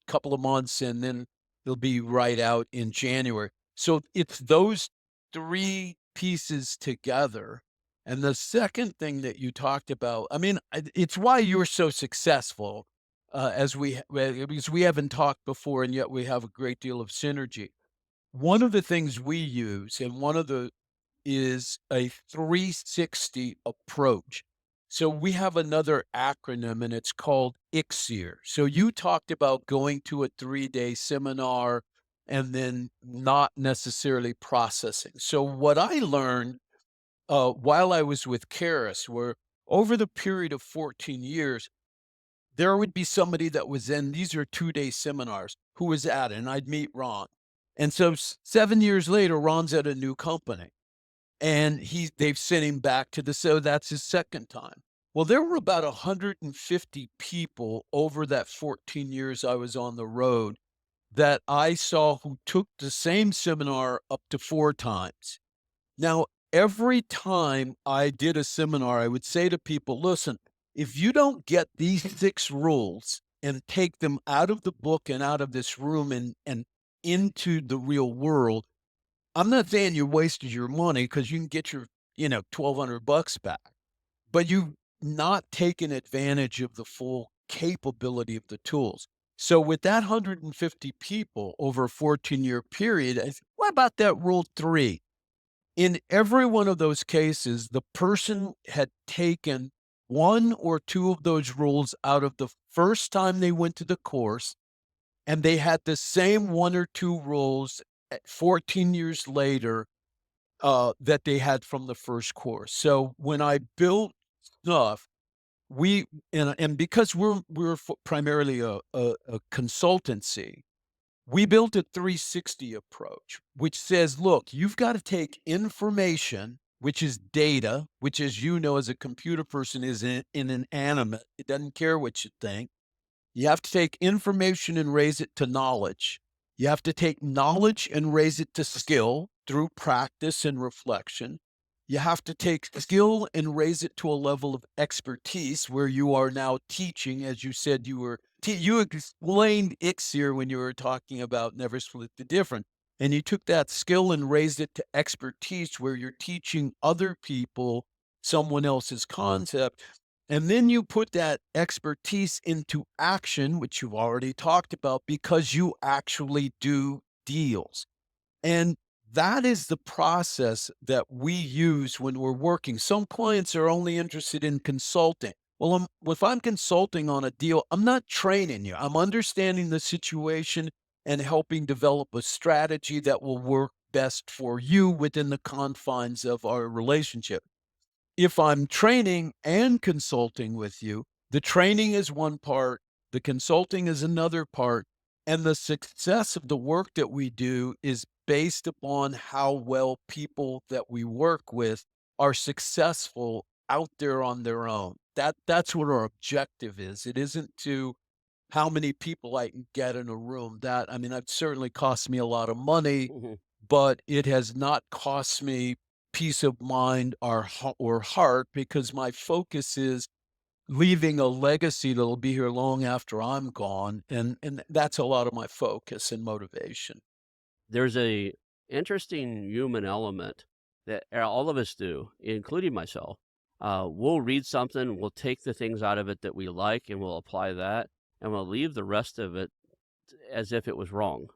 S1: couple of months, and then it'll be right out in January. So it's those 3 pieces together. And the second thing that you talked about, I mean, it's why you're so successful, because we haven't talked before, and yet we have a great deal of synergy. One of the things we use, and one of the is a 360 approach. So we have another acronym, and it's called ICSER. So you talked about going to a 3-day seminar and then not necessarily processing. So what I learned while I was with Karis, where over the period of 14 years, there would be somebody that was in, these are 2-day seminars, who was at it, and I'd meet Ron. And so 7 years later, Ron's at a new company, and they've sent him back to so that's his second time. Well, there were about 150 people over that 14 years I was on the road that I saw who took the same seminar up to 4 times. Now, every time I did a seminar, I would say to people, listen, if you don't get these 6 rules and take them out of the book and out of this room and into the real world, I'm not saying you wasted your money, because you can get your, 1,200 bucks back, but you've not taken advantage of the full capability of the tools. So with that 150 people over a 14-year period, I said, what about that rule 3? In every one of those cases, the person had taken 1 or 2 of those rules out of the first time they went to the course, and they had the same 1 or 2 rules at 14 years later, that they had from the first course. So when I built Snuff, we and because we're primarily a consultancy, we built a 360 approach, which says, look, you've got to take information, which is data, which, as you know, as a computer person, is inanimate. It doesn't care what you think. You have to take information and raise it to knowledge. You have to take knowledge and raise it to skill through practice and reflection. You have to take skill and raise it to a level of expertise where you are now teaching, as you said you were. You explained ICSER when you were talking about never split the difference. And you took that skill and raised it to expertise where you're teaching other people someone else's concept. And then you put that expertise into action, which you've already talked about, because you actually do deals. And that is the process that we use when we're working. Some clients are only interested in consulting. Well, if I'm consulting on a deal, I'm not training you. I'm understanding the situation and helping develop a strategy that will work best for you within the confines of our relationship. If I'm training and consulting with you, the training is one part, the consulting is another part, and the success of the work that we do is based upon how well people that we work with are successful out there on their own. That's what our objective is. It isn't to how many people I can get in a room. That certainly cost me a lot of money,
S2: Mhm.
S1: but it has not cost me peace of mind or heart, because my focus is leaving a legacy that'll be here long after I'm gone, and that's a lot of my focus and motivation.
S2: There's a interesting human element that all of us do, including myself. We'll read something, we'll take the things out of it that we like, and we'll apply that, and we'll leave the rest of it as if it was wrong,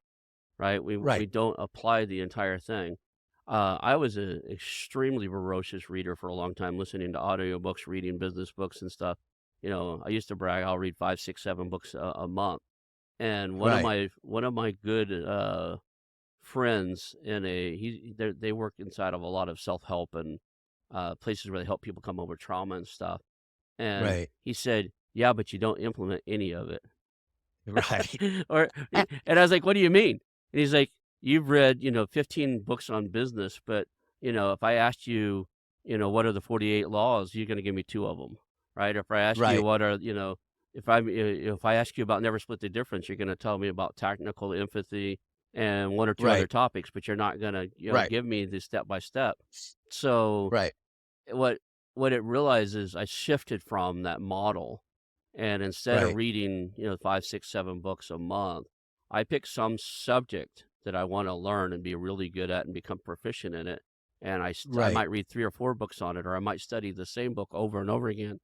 S2: right? We
S1: Right,
S2: don't apply the entire thing. I was an extremely voracious reader for a long time, listening to audiobooks, reading business books and stuff. I used to brag I'll read 5, 6, 7 books a month. And
S1: right,
S2: one of my good friends in they work inside of a lot of self-help and places where they help people come over trauma and stuff. And
S1: right,
S2: he said, "Yeah, but you don't implement any of it."
S1: right,
S2: And I was like, "What do you mean?" And he's like, "You've read, 15 books on business, but, if I asked you, what are the 48 laws, you're gonna give me 2 of them, right? If I ask you
S1: right,
S2: what are, if I ask you about never split the difference, you're gonna tell me about technical empathy and 1 or 2 other
S1: right,
S2: topics, but you're not gonna,
S1: right,
S2: give me the step by step." So
S1: right,
S2: what it realizes, I shifted from that model, and instead of
S1: right,
S2: reading, 5, 6, 7 books a month, I pick some subject that I wanna learn and be really good at and become proficient in it, and I
S1: right,
S2: might read 3 or 4 books on it, or I might study the same book over and over again.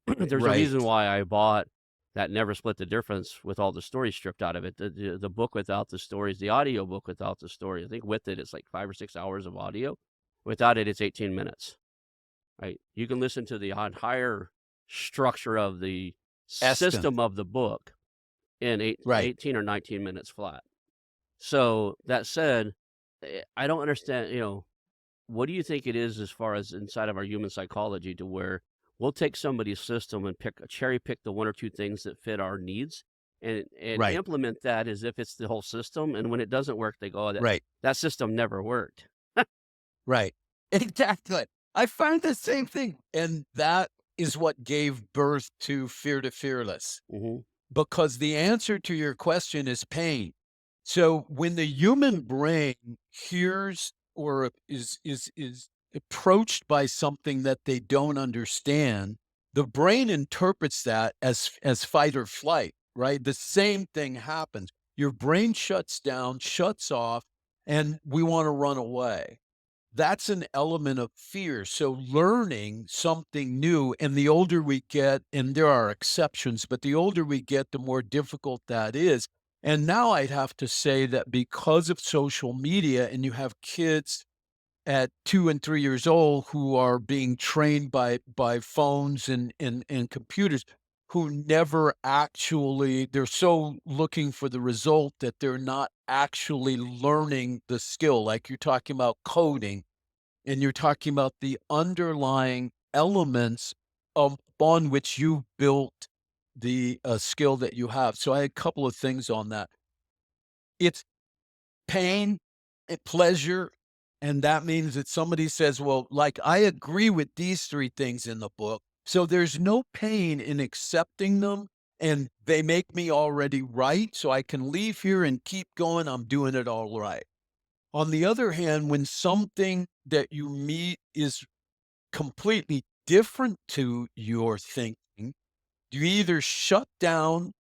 S2: There's a reason
S1: right,
S2: why I bought that Never Split the Difference with all the stories stripped out of it. The book without the stories, the audio book without the story, I think with it, it's like 5 or 6 hours of audio. Without it, it's 18 minutes. Right? You can listen to the entire structure of the
S1: Eston,
S2: system of the book in
S1: right.
S2: 18 or 19 minutes flat. So, that said, I don't understand, what do you think it is as far as inside of our human psychology to where we'll take somebody's system and cherry pick the 1 or 2 things that fit our needs and
S1: Right,
S2: implement that as if it's the whole system, and when it doesn't work, they go, "Oh,
S1: right,
S2: that system never worked."
S1: right. Exactly. I find the same thing, and that is what gave birth to Fear to Fearless,
S2: Mhm.
S1: because the answer to your question is pain. So when the human brain hears or is approached by something that they don't understand, the brain interprets that as fight or flight, right? The same thing happens. Your brain shuts down, shuts off, and we want to run away. That's an element of fear. So learning something new, and the older we get, and there are exceptions, but the older we get, the more difficult that is. And now I'd have to say that because of social media, and you have kids at 2 and 3 years old who are being trained by phones and computers, who never actually, they're so looking for the result that they're not actually learning the skill. Like you're talking about coding, and you're talking about the underlying elements upon which you built the, skill that you have. So I had a couple of things on that. It's pain and pleasure, and that means that somebody says, "Well, like, I agree with these 3 things in the book, so there's no pain in accepting them, and they make me already right, so I can leave here and keep going, I'm doing it all right." On the other hand, when something that you meet is completely different to your thinking, you either shut down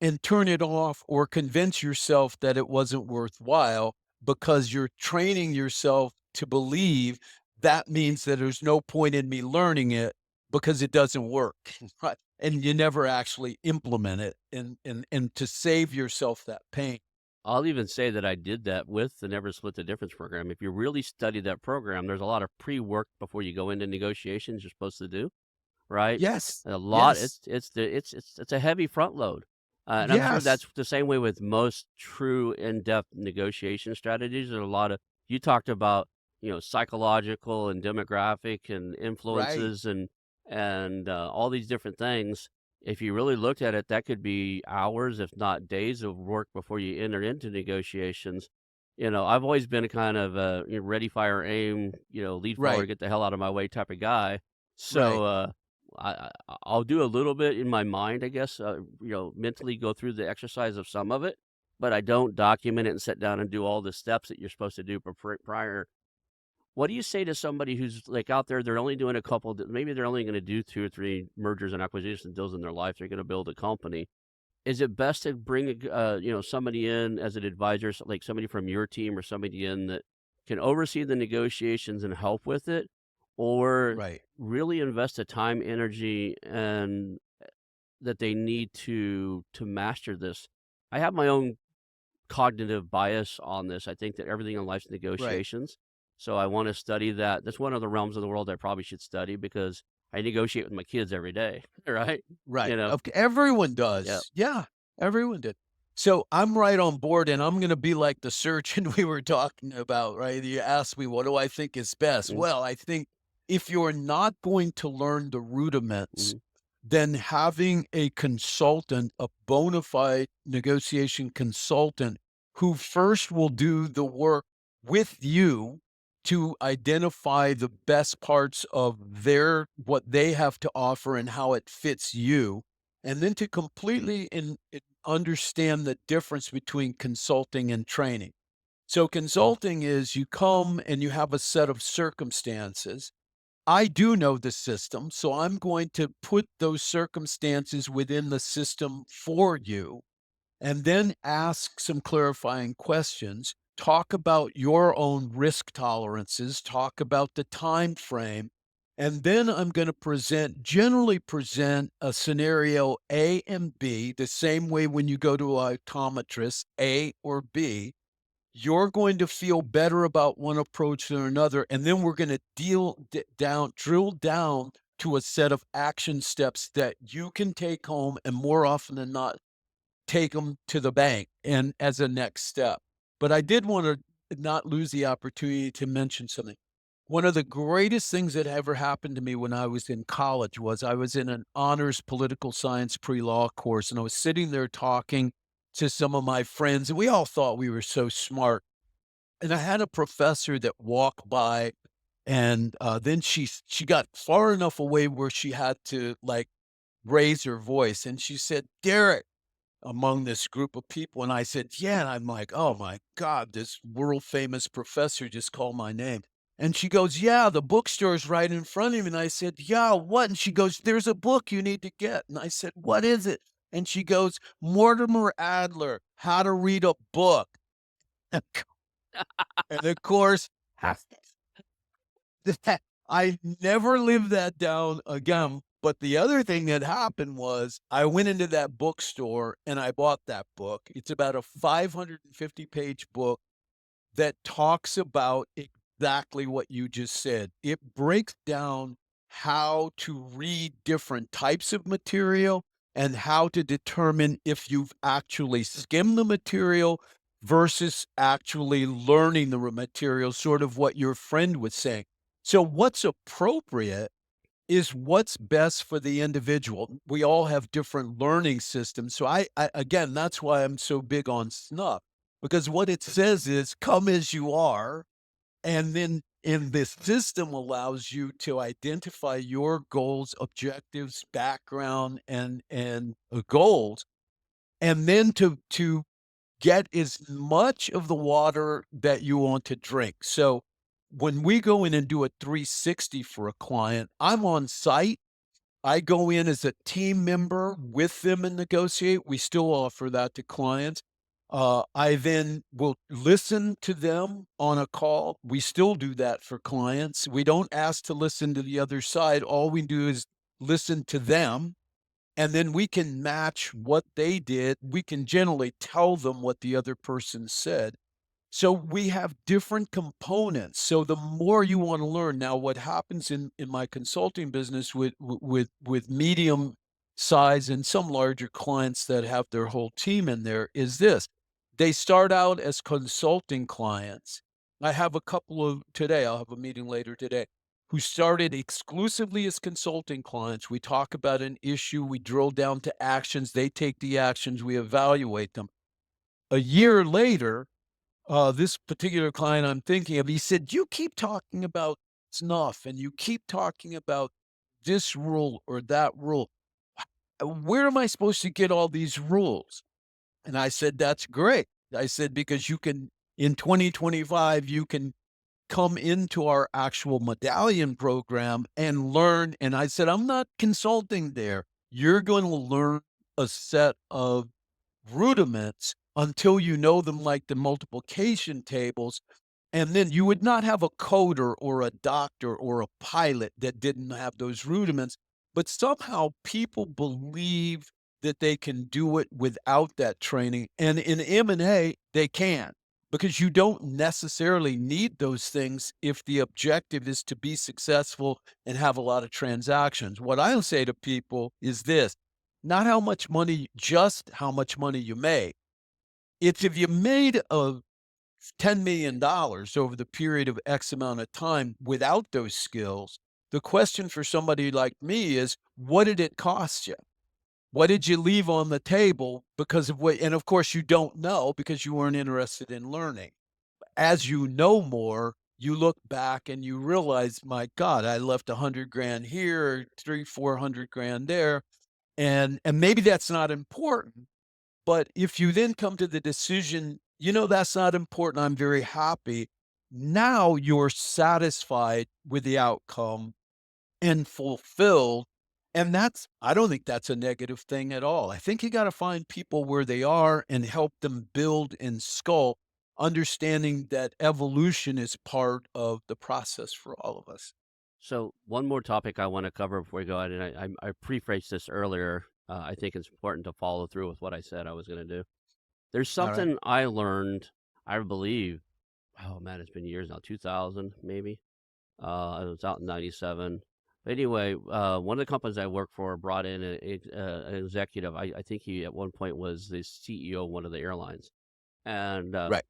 S1: and turn it off or convince yourself that it wasn't worthwhile, because you're training yourself to believe that means that there's no point in me learning it because it doesn't work. Right? And you never actually implement it, and to save yourself that pain.
S2: I'll even say that I did that with the Never Split the Difference program. If you really study that program, there's a lot of pre-work before you go into negotiations you're supposed to do, right?
S1: Yes.
S2: A lot.
S1: Yes.
S2: It's a heavy front load, and I'm sure
S1: Yes.
S2: that's the same way with most true in-depth negotiation strategies. There's a lot of you talked about, psychological and demographic and
S1: Right.
S2: influences and all these different things. If you really looked at it, that could be hours, if not days of work before you enter into negotiations. I've always been a kind of ready, fire, aim, lead follower,
S1: Right.
S2: get the hell out of my way type of guy.
S1: Right.
S2: So I'll do a little bit in my mind, I guess. Mentally go through the exercise of some of it, but I don't document it and sit down and do all the steps that you're supposed to do prior. What do you say to somebody who's like out there? They're only doing a couple. Maybe they're only going to do 2 or 3 mergers and acquisition deals in their life. They're going to build a company. Is it best to bring somebody in as an advisor, like somebody from your team or somebody in that can oversee the negotiations and help with it, or
S1: Right.
S2: really invest the time, energy, and that they need to master this? I have my own cognitive bias on this. I think that everything in life's
S1: Right.
S2: negotiations. So I want to study that. That's one of the realms of the world I probably should study because I negotiate with my kids every day, right?
S1: Right.
S2: You know,
S1: Everyone
S2: yeah.
S1: does. Yeah, everyone did. So I'm right on board, and I'm going to be like the surgeon we were talking about, right? You asked me, what do I think is best?
S2: Mhm,
S1: Well, I think if you're not going to learn the rudiments,
S2: mhm,
S1: then having a consultant, a bona fide negotiation consultant, who first will do the work with you to identify the best parts of what they have to offer and how it fits you, and then to completely understand the difference between consulting and training. So consulting is you come and you have a set of circumstances. I do know the system, so I'm going to put those circumstances within the system for you and then ask some clarifying questions, talk about your own risk tolerances, talk about the time frame, and then I'm going to generally present a scenario A and B the same way when you go to an optometrist, A or B. You're going to feel better about one approach than another, and then we're going to drill down to a set of action steps that you can take home, and more often than not, take them to the bank and as a next step. But I did want to not lose the opportunity to mention something. One of the greatest things that ever happened to me when I was in college was I was in an honors political science pre-law course, and I was sitting there talking to some of my friends, and we all thought we were so smart. And I had a professor that walked by, and then she got far enough away where she had to like raise her voice, and she said, "Derek," among this group of people, and I said, "Yeah," and I'm like, "Oh my god, this world famous professor just called my name." And she goes, "Yeah, the bookstore's right in front of me." And I said, "Yeah, what?" And she goes, "There's a book you need to get." And I said, "What is it?" And she goes, "Mortimer Adler, How to Read a Book." And of course, I never lived that down again. But the other thing that happened was I went into that bookstore and I bought that book. It's about a 550-page book that talks about exactly what you just said. It breaks down how to read different types of material and how to determine if you've actually skimmed the material versus actually learning the material, sort of what your friend was saying. So, what's appropriate is what's best for the individual. We all have different learning systems. So I again, that's why I'm so big on snuff, because what it says is come as you are. And then in this system allows you to identify your goals, objectives, background, and goals, and then to get as much of the water that you want to drink. So when we go in and do a 360 for a client, I'm on site. I go in as a team member with them and negotiate. We still offer that to clients. I then will listen to them on a call. We still do that for clients. We don't ask to listen to the other side. All we do is listen to them, and then we can match what they did. We can generally tell them what the other person said. So we have different components. So the more you want to learn, now what happens in my consulting business with medium size and some larger clients that have their whole team in there is this. They start out as consulting clients. I have a couple of today, I'll have a meeting later today, who started exclusively as consulting clients. We talk about an issue, we drill down to actions, they take the actions, we evaluate them. A year later, this particular client I'm thinking of, he said, "You keep talking about snuff and you keep talking about this rule or that rule. Where am I supposed to get all these rules?" And I said, "That's great." I said, "Because you can, in 2025, you can come into our actual medallion program and learn. And I said, I'm not consulting there. You're going to learn a set of rudiments until you know them, like the multiplication tables. And then you would not have a coder or a doctor or a pilot that didn't have those rudiments. But somehow people believe that they can do it without that training. And in M&A, they can, because you don't necessarily need those things if the objective is to be successful and have a lot of transactions. What I'll say to people is this: not how much money, just how much money you make. It's if you made a $10 million over the period of X amount of time without those skills, the question for somebody like me is, what did it cost you? What did you leave on the table because of what? And of course, you don't know because you weren't interested in learning. As you know more, you look back and you realize, my God, I left 100 grand here, 400 grand there. And maybe that's not important, but if you then come to the decision, that's not important, I'm very happy. Now you're satisfied with the outcome and fulfilled. And I don't think that's a negative thing at all. I think you got to find people where they are and help them build and sculpt, understanding that evolution is part of the process for all of us.
S2: So one more topic I want to cover before we go on, and I prefaced this earlier. I think it's important to follow through with what I said I was going to do. There's
S1: All right.
S2: something I learned, I believe, oh man, it's been years now, 2000 maybe. I was out in 97. But anyway, one of the companies I worked for brought in an executive. I think he at one point was the CEO of one of the airlines. And
S1: Right.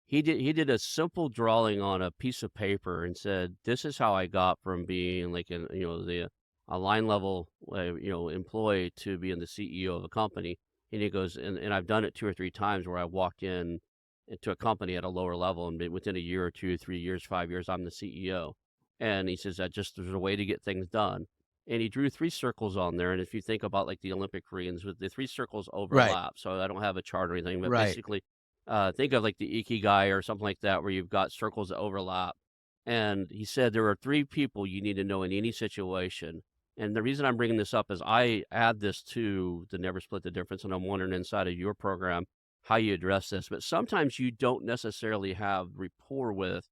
S2: he did a simple drawing on a piece of paper and said, "This is how I got from being like a line level employee to being the CEO of a company." And he goes, and I've done it 2 or 3 times where I walked in into a company at a lower level, and within a year or 2, 3 years, 5 years, I'm the CEO. And he says that just there's a way to get things done. And he drew 3 circles on there. And if you think about like the Olympic Koreans, with the 3 circles
S1: Right.
S2: overlap. So I don't have a chart or anything, but
S1: Right.
S2: basically think of like the Ikigai or something like that, where you've got circles that overlap. And he said there are 3 people you need to know in any situation. And the reason I'm bringing this up is I add this to the Never Split the Difference, and I'm wondering inside of your program how you address this. But sometimes you don't necessarily have rapport with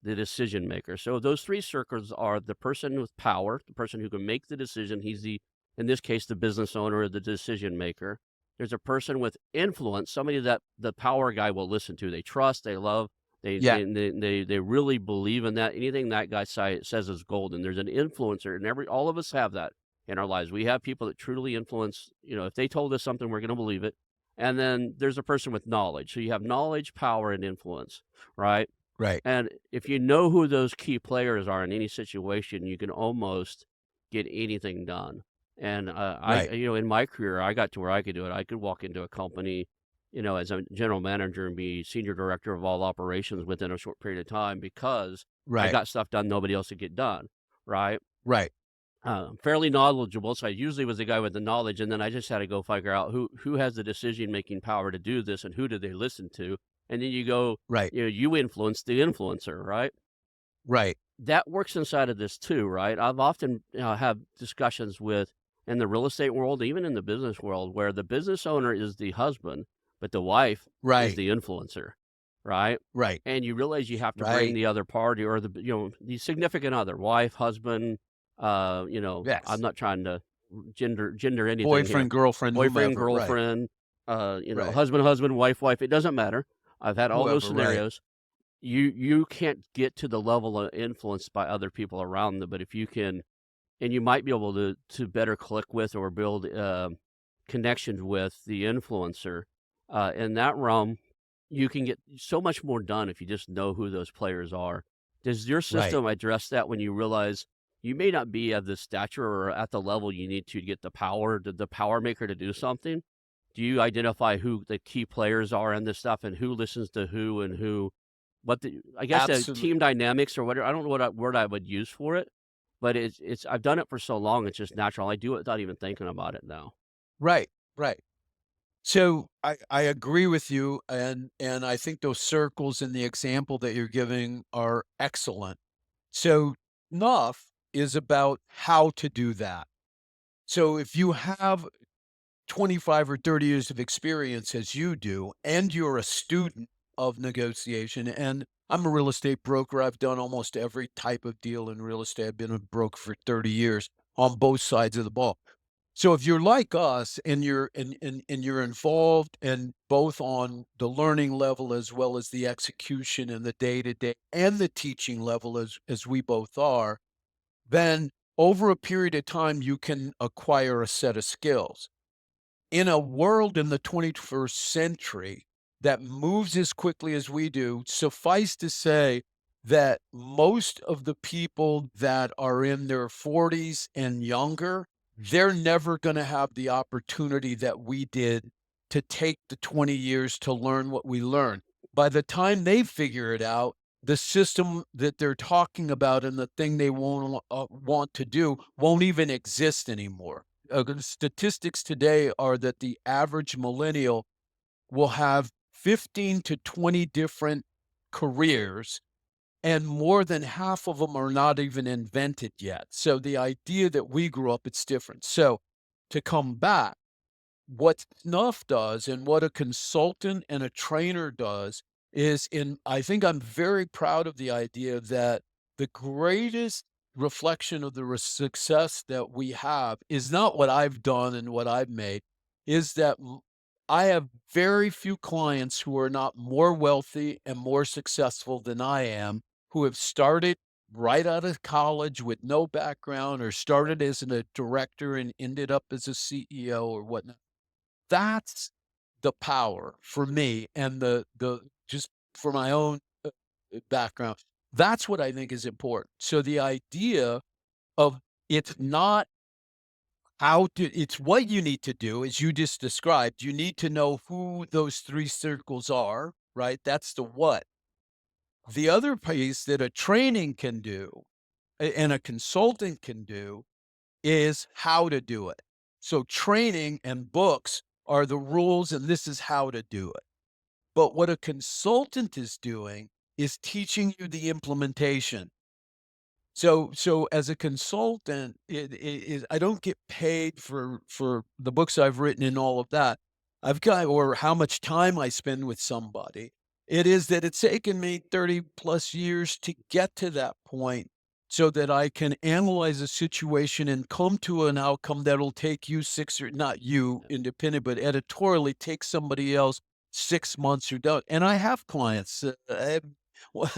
S2: the decision maker. So those 3 circles are the person with power, the person who can make the decision. He's in this case, the business owner or the decision maker. There's a person with influence, somebody that the power guy will listen to. They trust, they love, they
S1: Yeah.
S2: they they really believe in that. Anything that guy says is golden. There's an influencer, and all of us have that in our lives. We have people that truly influence. If they told us something, we're going to believe it. And then there's a person with knowledge. So you have knowledge, power, and influence, right?
S1: Right.
S2: And if you know who those key players are in any situation, you can almost get anything done. And
S1: Right.
S2: in my career, I got to where I could do it. I could walk into a company, as a general manager and be senior director of all operations within a short period of time because I
S1: Right.
S2: got stuff done nobody else could get done. Right.
S1: Right.
S2: I'm fairly knowledgeable, so I usually was the guy with the knowledge, and then I just had to go figure out who has the decision making power to do this and who do they listen to, and then you go,
S1: Right.
S2: you influence the influencer, right?
S1: Right.
S2: That works inside of this too, right? I've often have discussions with in the real estate world, even in the business world, where the business owner is the husband, but the wife is
S1: Right.
S2: the influencer, right?
S1: Right.
S2: And you realize you have to bring
S1: Right.
S2: the other party or the significant other, wife, husband. I'm
S1: Yes.
S2: not trying to gender anything here.
S1: Boyfriend, girlfriend,
S2: Boyfriend,
S1: whomever. Right.
S2: girlfriend,
S1: Right.
S2: husband, wife. It doesn't matter. I've had all those
S1: Whoever. Right.
S2: scenarios. You can't get to the level of influence by other people around them, but if you can, and you might be able to better click with or build connections with the influencer in that realm, you can get so much more done if you just know who those players are. Does your
S1: Right.
S2: system address that when you realize you may not be of the stature or at the level you need to get the power maker to do something? Do you identify who the key players are in this stuff and who listens to who and I guess the
S1: Absolutely.
S2: team dynamics or whatever? I don't know what word I would use for it, but I've done it for so long, it's just natural. I do it without even thinking about it now.
S1: Right. Right. So I agree with you, and I think those circles in the example that you're giving are excellent. So snuff is about how to do that. So if you have 25 or 30 years of experience as you do, and you're a student of negotiation, and I'm a real estate broker. I've done almost every type of deal in real estate. I've been a broker for 30 years on both sides of the ball. So if you're like us and and you're involved and both on the learning level as well as the execution and the day-to-day and the teaching level as we both are, then over a period of time you can acquire a set of skills. In a world in the 21st century that moves as quickly as we do, suffice to say that most of the people that are in their 40s and younger, they're never going to have the opportunity that we did to take the 20 years to learn what we learned. By the time they figure it out, the system that they're talking about and the thing they won't want to do won't even exist anymore. The statistics today are that the average millennial will have 15 to 20 different careers, and more than half of them are not even invented yet. So the idea that we grew up, it's different. So to come back, what Snuff does and what a consultant and a trainer does is I think I'm very proud of the idea that the greatest reflection of the success that we have is not what I've done and what I've made, is that I have very few clients who are not more wealthy and more successful than I am, who have started right out of college with no background or started as a director and ended up as a CEO or whatnot. That's the power for me and the just for my own, background. That's what I think is important. So the idea of it's not how to it's what you need to do, as you just described. You need to know who those 3 circles are, right? That's the what. The other piece that a training can do, and a consultant can do is how to do it. So training and books are the rules, and this is how to do it. But what a consultant is doing is teaching you the implementation. So as a consultant, it is I don't get paid for the books I've written and all of that. I've got or how much time I spend with somebody. It is that it's taken me 30 plus years to get to that point so that I can analyze a situation and come to an outcome that'll take you 6 or not you
S2: Yeah.
S1: independent, but editorially take somebody else 6 months or don't. And I have clients,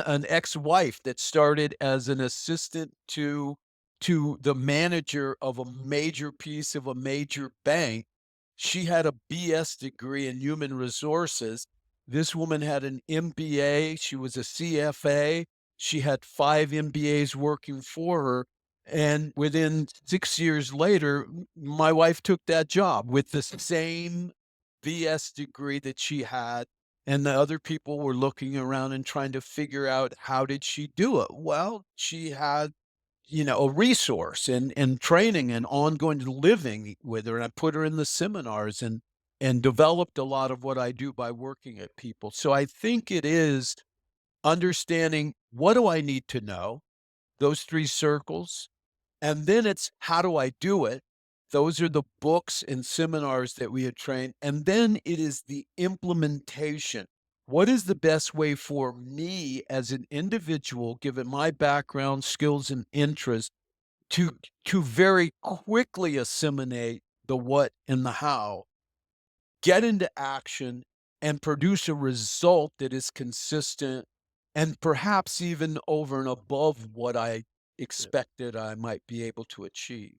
S1: an ex-wife that started as an assistant to the manager of a major piece of a major bank. She had a BS degree in human resources. This woman had an MBA. She was a CFA. She had 5 MBAs working for her. And within 6 years later, my wife took that job with the same BS degree that she had, and the other people were looking around and trying to figure out how did she do it. Well, she had, a resource and training and ongoing living with her, and I put her in the seminars and developed a lot of what I do by working at people. So I think it is understanding, what do I need to know? Those 3 circles. And then it's, how do I do it? Those are the books and seminars that we had trained. And then it is the implementation. What is the best way for me as an individual, given my background, skills, and interests, to very quickly assimilate the what and the how, get into action, and produce a result that is consistent and perhaps even over and above what I
S2: Yeah.
S1: expected I might be able to achieve.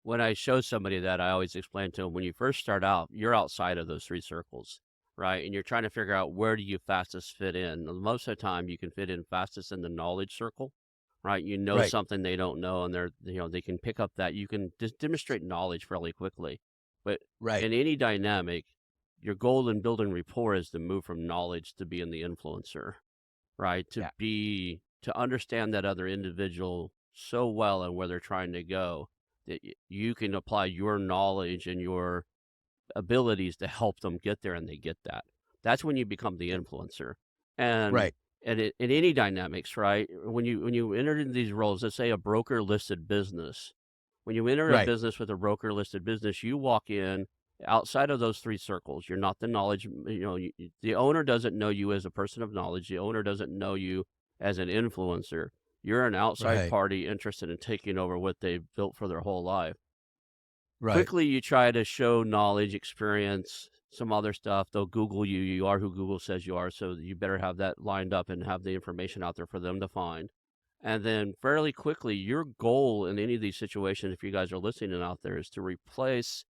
S2: When I show somebody that, I always explain to them, when you first start out, you're outside of those 3 circles, right? And you're trying to figure out where do you fastest fit in. Most of the time, you can fit in fastest in the knowledge circle, right? You know
S1: Right,
S2: something they don't know, and they can pick up that you can just demonstrate knowledge fairly quickly. But
S1: right.
S2: in any dynamic, your goal in building rapport is to move from knowledge to being the influencer, right?
S1: Yeah.
S2: To understand that other individual so well and where they're trying to go that you can apply your knowledge and your abilities to help them get there, and they get that. That's when you become the influencer. And
S1: Right.
S2: in any dynamics, right? When you enter into these roles, let's say a broker listed business. When you enter a
S1: Right.
S2: business with a broker listed business, you walk in outside of those three circles. You're not the knowledge, the owner doesn't know you as a person of knowledge. The owner doesn't know you as an influencer. You're an outside
S1: Right.
S2: party interested in taking over what they've built for their whole life.
S1: Right.
S2: Quickly, you try to show knowledge, experience, some other stuff. They'll Google you. You are who Google says you are. So you better have that lined up and have the information out there for them to find. And then fairly quickly, your goal in any of these situations, if you guys are listening out there, is to replace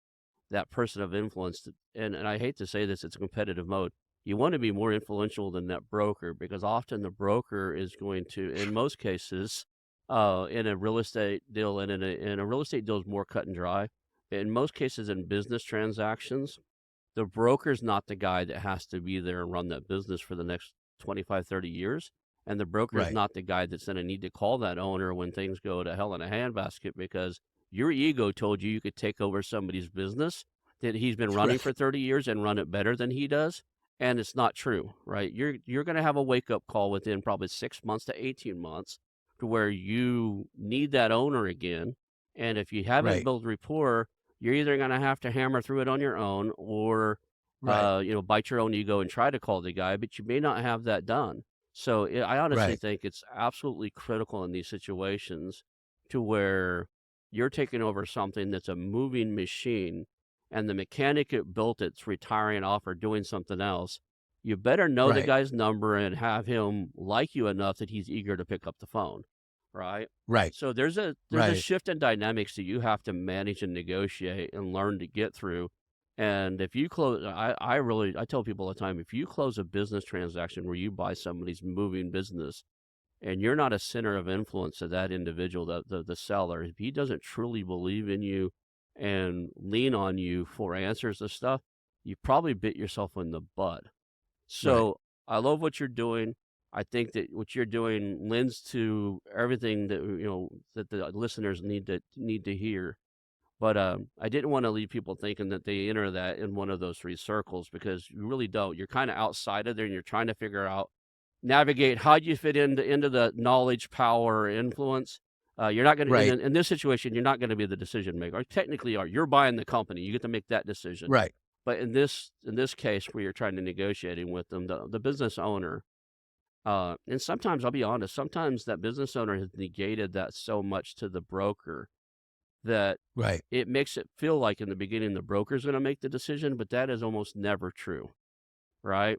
S2: that person of influence. And I hate to say this, it's a competitive mode. You want to be more influential than that broker, because often the broker is going to, in most cases, in a real estate deal, and in a real estate deal is more cut and dry. In most cases, in business transactions, the broker's not the guy that has to be there and run that business for the next 25, 30 years. And the broker is
S1: Right.
S2: not the guy that's going to need to call that owner when things go to hell in a handbasket, because your ego told you you could take over somebody's business that he's been running for
S1: Right.
S2: 30 years and run it better than he does. And it's not true, right? You're going to have a wake up call within probably 6 months to 18 months to where you need that owner again. And if you haven't
S1: Right.
S2: built rapport, you're either going to have to hammer through it on your own, or
S1: Right.
S2: bite your own ego and try to call the guy, but you may not have that done. So I honestly
S1: Right.
S2: think it's absolutely critical in these situations to where you're taking over something that's a moving machine, and the mechanic that built it's retiring off or doing something else. You better know the
S1: Right.
S2: guy's number and have him like you enough that he's eager to pick up the phone, right?
S1: Right.
S2: So there's a
S1: Right.
S2: shift in dynamics that you have to manage and negotiate and learn to get through. And if you close, I tell people all the time, if you close a business transaction where you buy somebody's moving business and you're not a center of influence to that individual, the seller, if he doesn't truly believe in you and lean on you for answers to stuff, you probably bit yourself in the butt.
S1: Right.
S2: So I love what you're doing. I think that what you're doing lends to everything that that the listeners need to hear. But I didn't want to leave people thinking that they enter that in one of those three circles, because you really don't. You're kind of outside of there, and you're trying to figure out, navigate how you fit into the knowledge, power, or influence. You're not going to
S1: Right.
S2: in this situation. You're not going to be the decision maker. Or technically, are you're buying the company. You get to make that decision.
S1: Right.
S2: But in this case where you're trying to negotiating with them, the business owner, and sometimes I'll be honest, sometimes that business owner has negated that so much to the broker that
S1: Right.
S2: it makes it feel like in the beginning the broker's going to make the decision, but that is almost never true, right?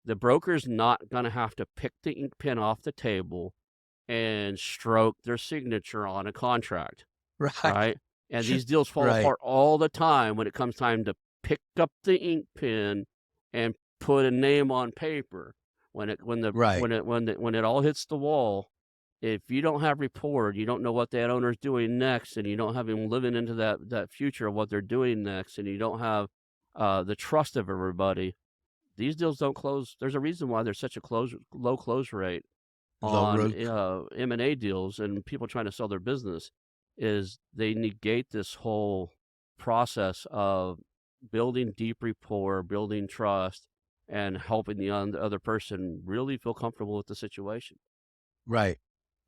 S2: The broker's not going to have to pick the ink pen off the table and stroke their signature on a contract,
S1: Right.
S2: right? And these deals fall
S1: Right.
S2: apart all the time when it comes time to pick up the ink pen and put a name on paper.
S1: Right.
S2: When it all hits the wall, if you don't have rapport, you don't know what that owner's doing next, and you don't have him living into that future of what they're doing next, and you don't have the trust of everybody, these deals don't close. There's a reason why there's such a low close rate
S1: Low
S2: on
S1: road.
S2: M&A deals and people trying to sell their business, is they negate this whole process of building deep rapport, building trust, and helping the other person really feel comfortable with the situation.
S1: Right.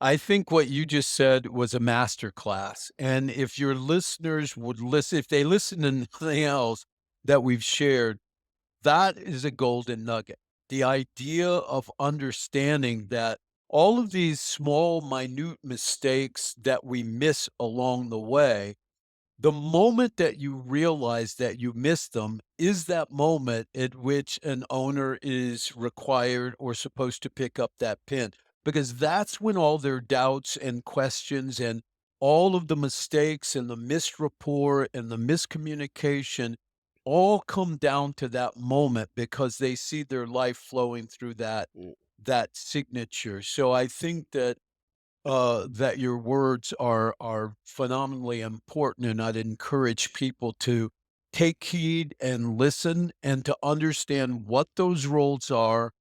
S1: I think what you just said was a master class. And if your listeners would listen, if they listen to nothing else that we've shared, that is a golden nugget. The idea of understanding that all of these small, minute mistakes that we miss along the way, the moment that you realize that you missed them is that moment at which an owner is required or supposed to pick up that pin, because that's when all their doubts and questions and all of the mistakes and the misrapport and the miscommunication all come down to that moment because they see their life flowing through
S2: Mm.
S1: that signature. So I think that your words are phenomenally important, and I'd encourage people to take heed and listen and to understand what those roles are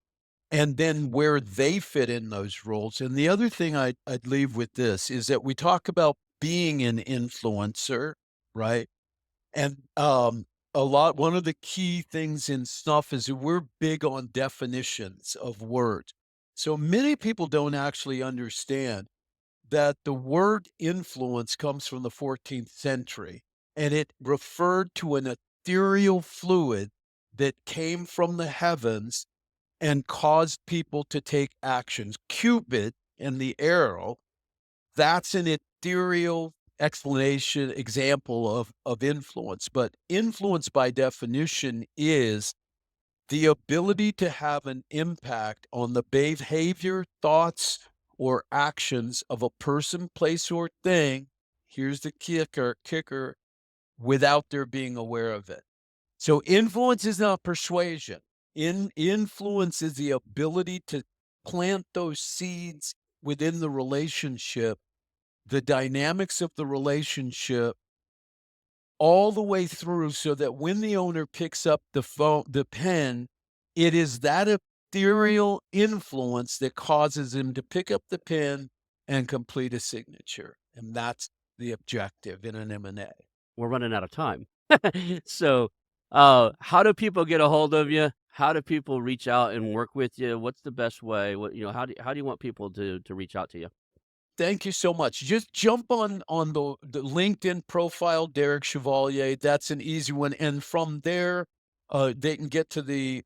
S1: and then where they fit in those roles. And the other thing I'd leave with this is that we talk about being an influencer, right? And One of the key things in stuff is that we're big on definitions of words. So many people don't actually understand that the word influence comes from the 14th century, and it referred to an ethereal fluid that came from the heavens and caused people to take actions. Cupid and the arrow, that's an ethereal explanation example of influence. But influence by definition is the ability to have an impact on the behavior, thoughts, or actions of a person, place, or thing. Here's the kicker, without their being aware of it. So influence is not persuasion. Influence is the ability to plant those seeds within the relationship, the dynamics of the relationship, all the way through, so that when the owner picks up the pen, it is that ethereal influence that causes him to pick up the pen and complete a signature. And that's the objective in an M&A.
S2: We're running out of time. So, how do people get a hold of you? How do people reach out and work with you? What's the best way? How do you want people to reach out to you?
S1: Thank you so much. Just jump on the LinkedIn profile, Derrick Chevalier. That's an easy one. And from there, they can get to the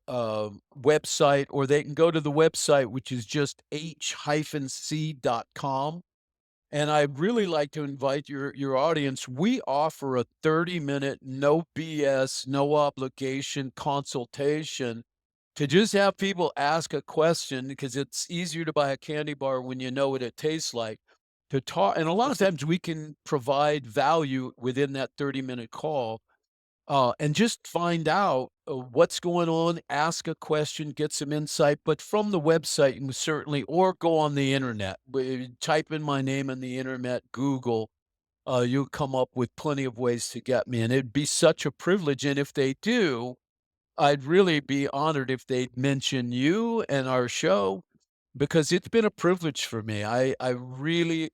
S1: website, or they can go to the website, which is just h-c.com. And I'd really like to invite your audience. We offer a 30-minute, no BS, no obligation consultation to just have people ask a question, because it's easier to buy a candy bar when you know what it tastes like. To talk, and a lot of times we can provide value within that 30-minute call, and just find out what's going on, ask a question, get some insight. But from the website, you can certainly, or go on the internet, type in my name in the internet, Google, you'll come up with plenty of ways to get me. And it'd be such a privilege. And if they do, I'd really be honored if they'd mention you and our show, because it's been a privilege for me. I really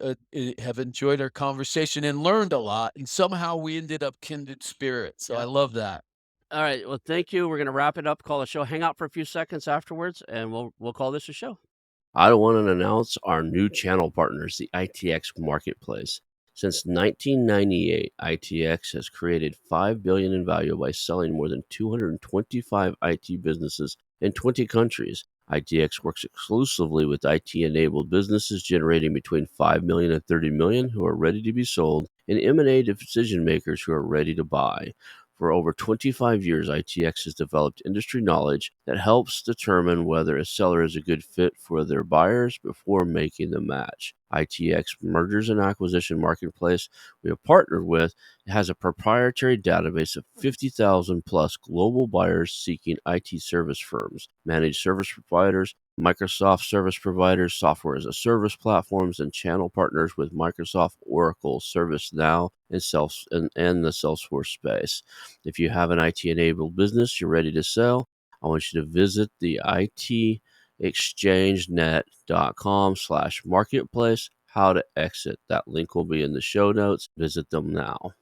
S1: have enjoyed our conversation and learned a lot, and somehow we ended up kindred spirits. So I
S2: Yeah.
S1: love that.
S2: All right. Well, thank you. We're gonna wrap it up. Call the show. Hang out for a few seconds afterwards, and we'll call this a show. I want to announce our new channel partners, the ITX Marketplace. Since 1998, ITX has created $5 billion in value by selling more than 225 IT businesses in 20 countries. ITX works exclusively with IT-enabled businesses generating between 5 million and 30 million who are ready to be sold, and M&A decision makers who are ready to buy. For over 25 years, ITX has developed industry knowledge that helps determine whether a seller is a good fit for their buyers before making the match. ITX Mergers and Acquisition Marketplace we have partnered with has a proprietary database of 50,000 plus global buyers seeking IT service firms, managed service providers, Microsoft service providers, software as a service platforms, and channel partners with Microsoft, Oracle, ServiceNow, and the Salesforce space. If you have an IT-enabled business you're ready to sell, I want you to visit the itexchangenet.com/marketplace. How to exit. That link will be in the show notes. Visit them now.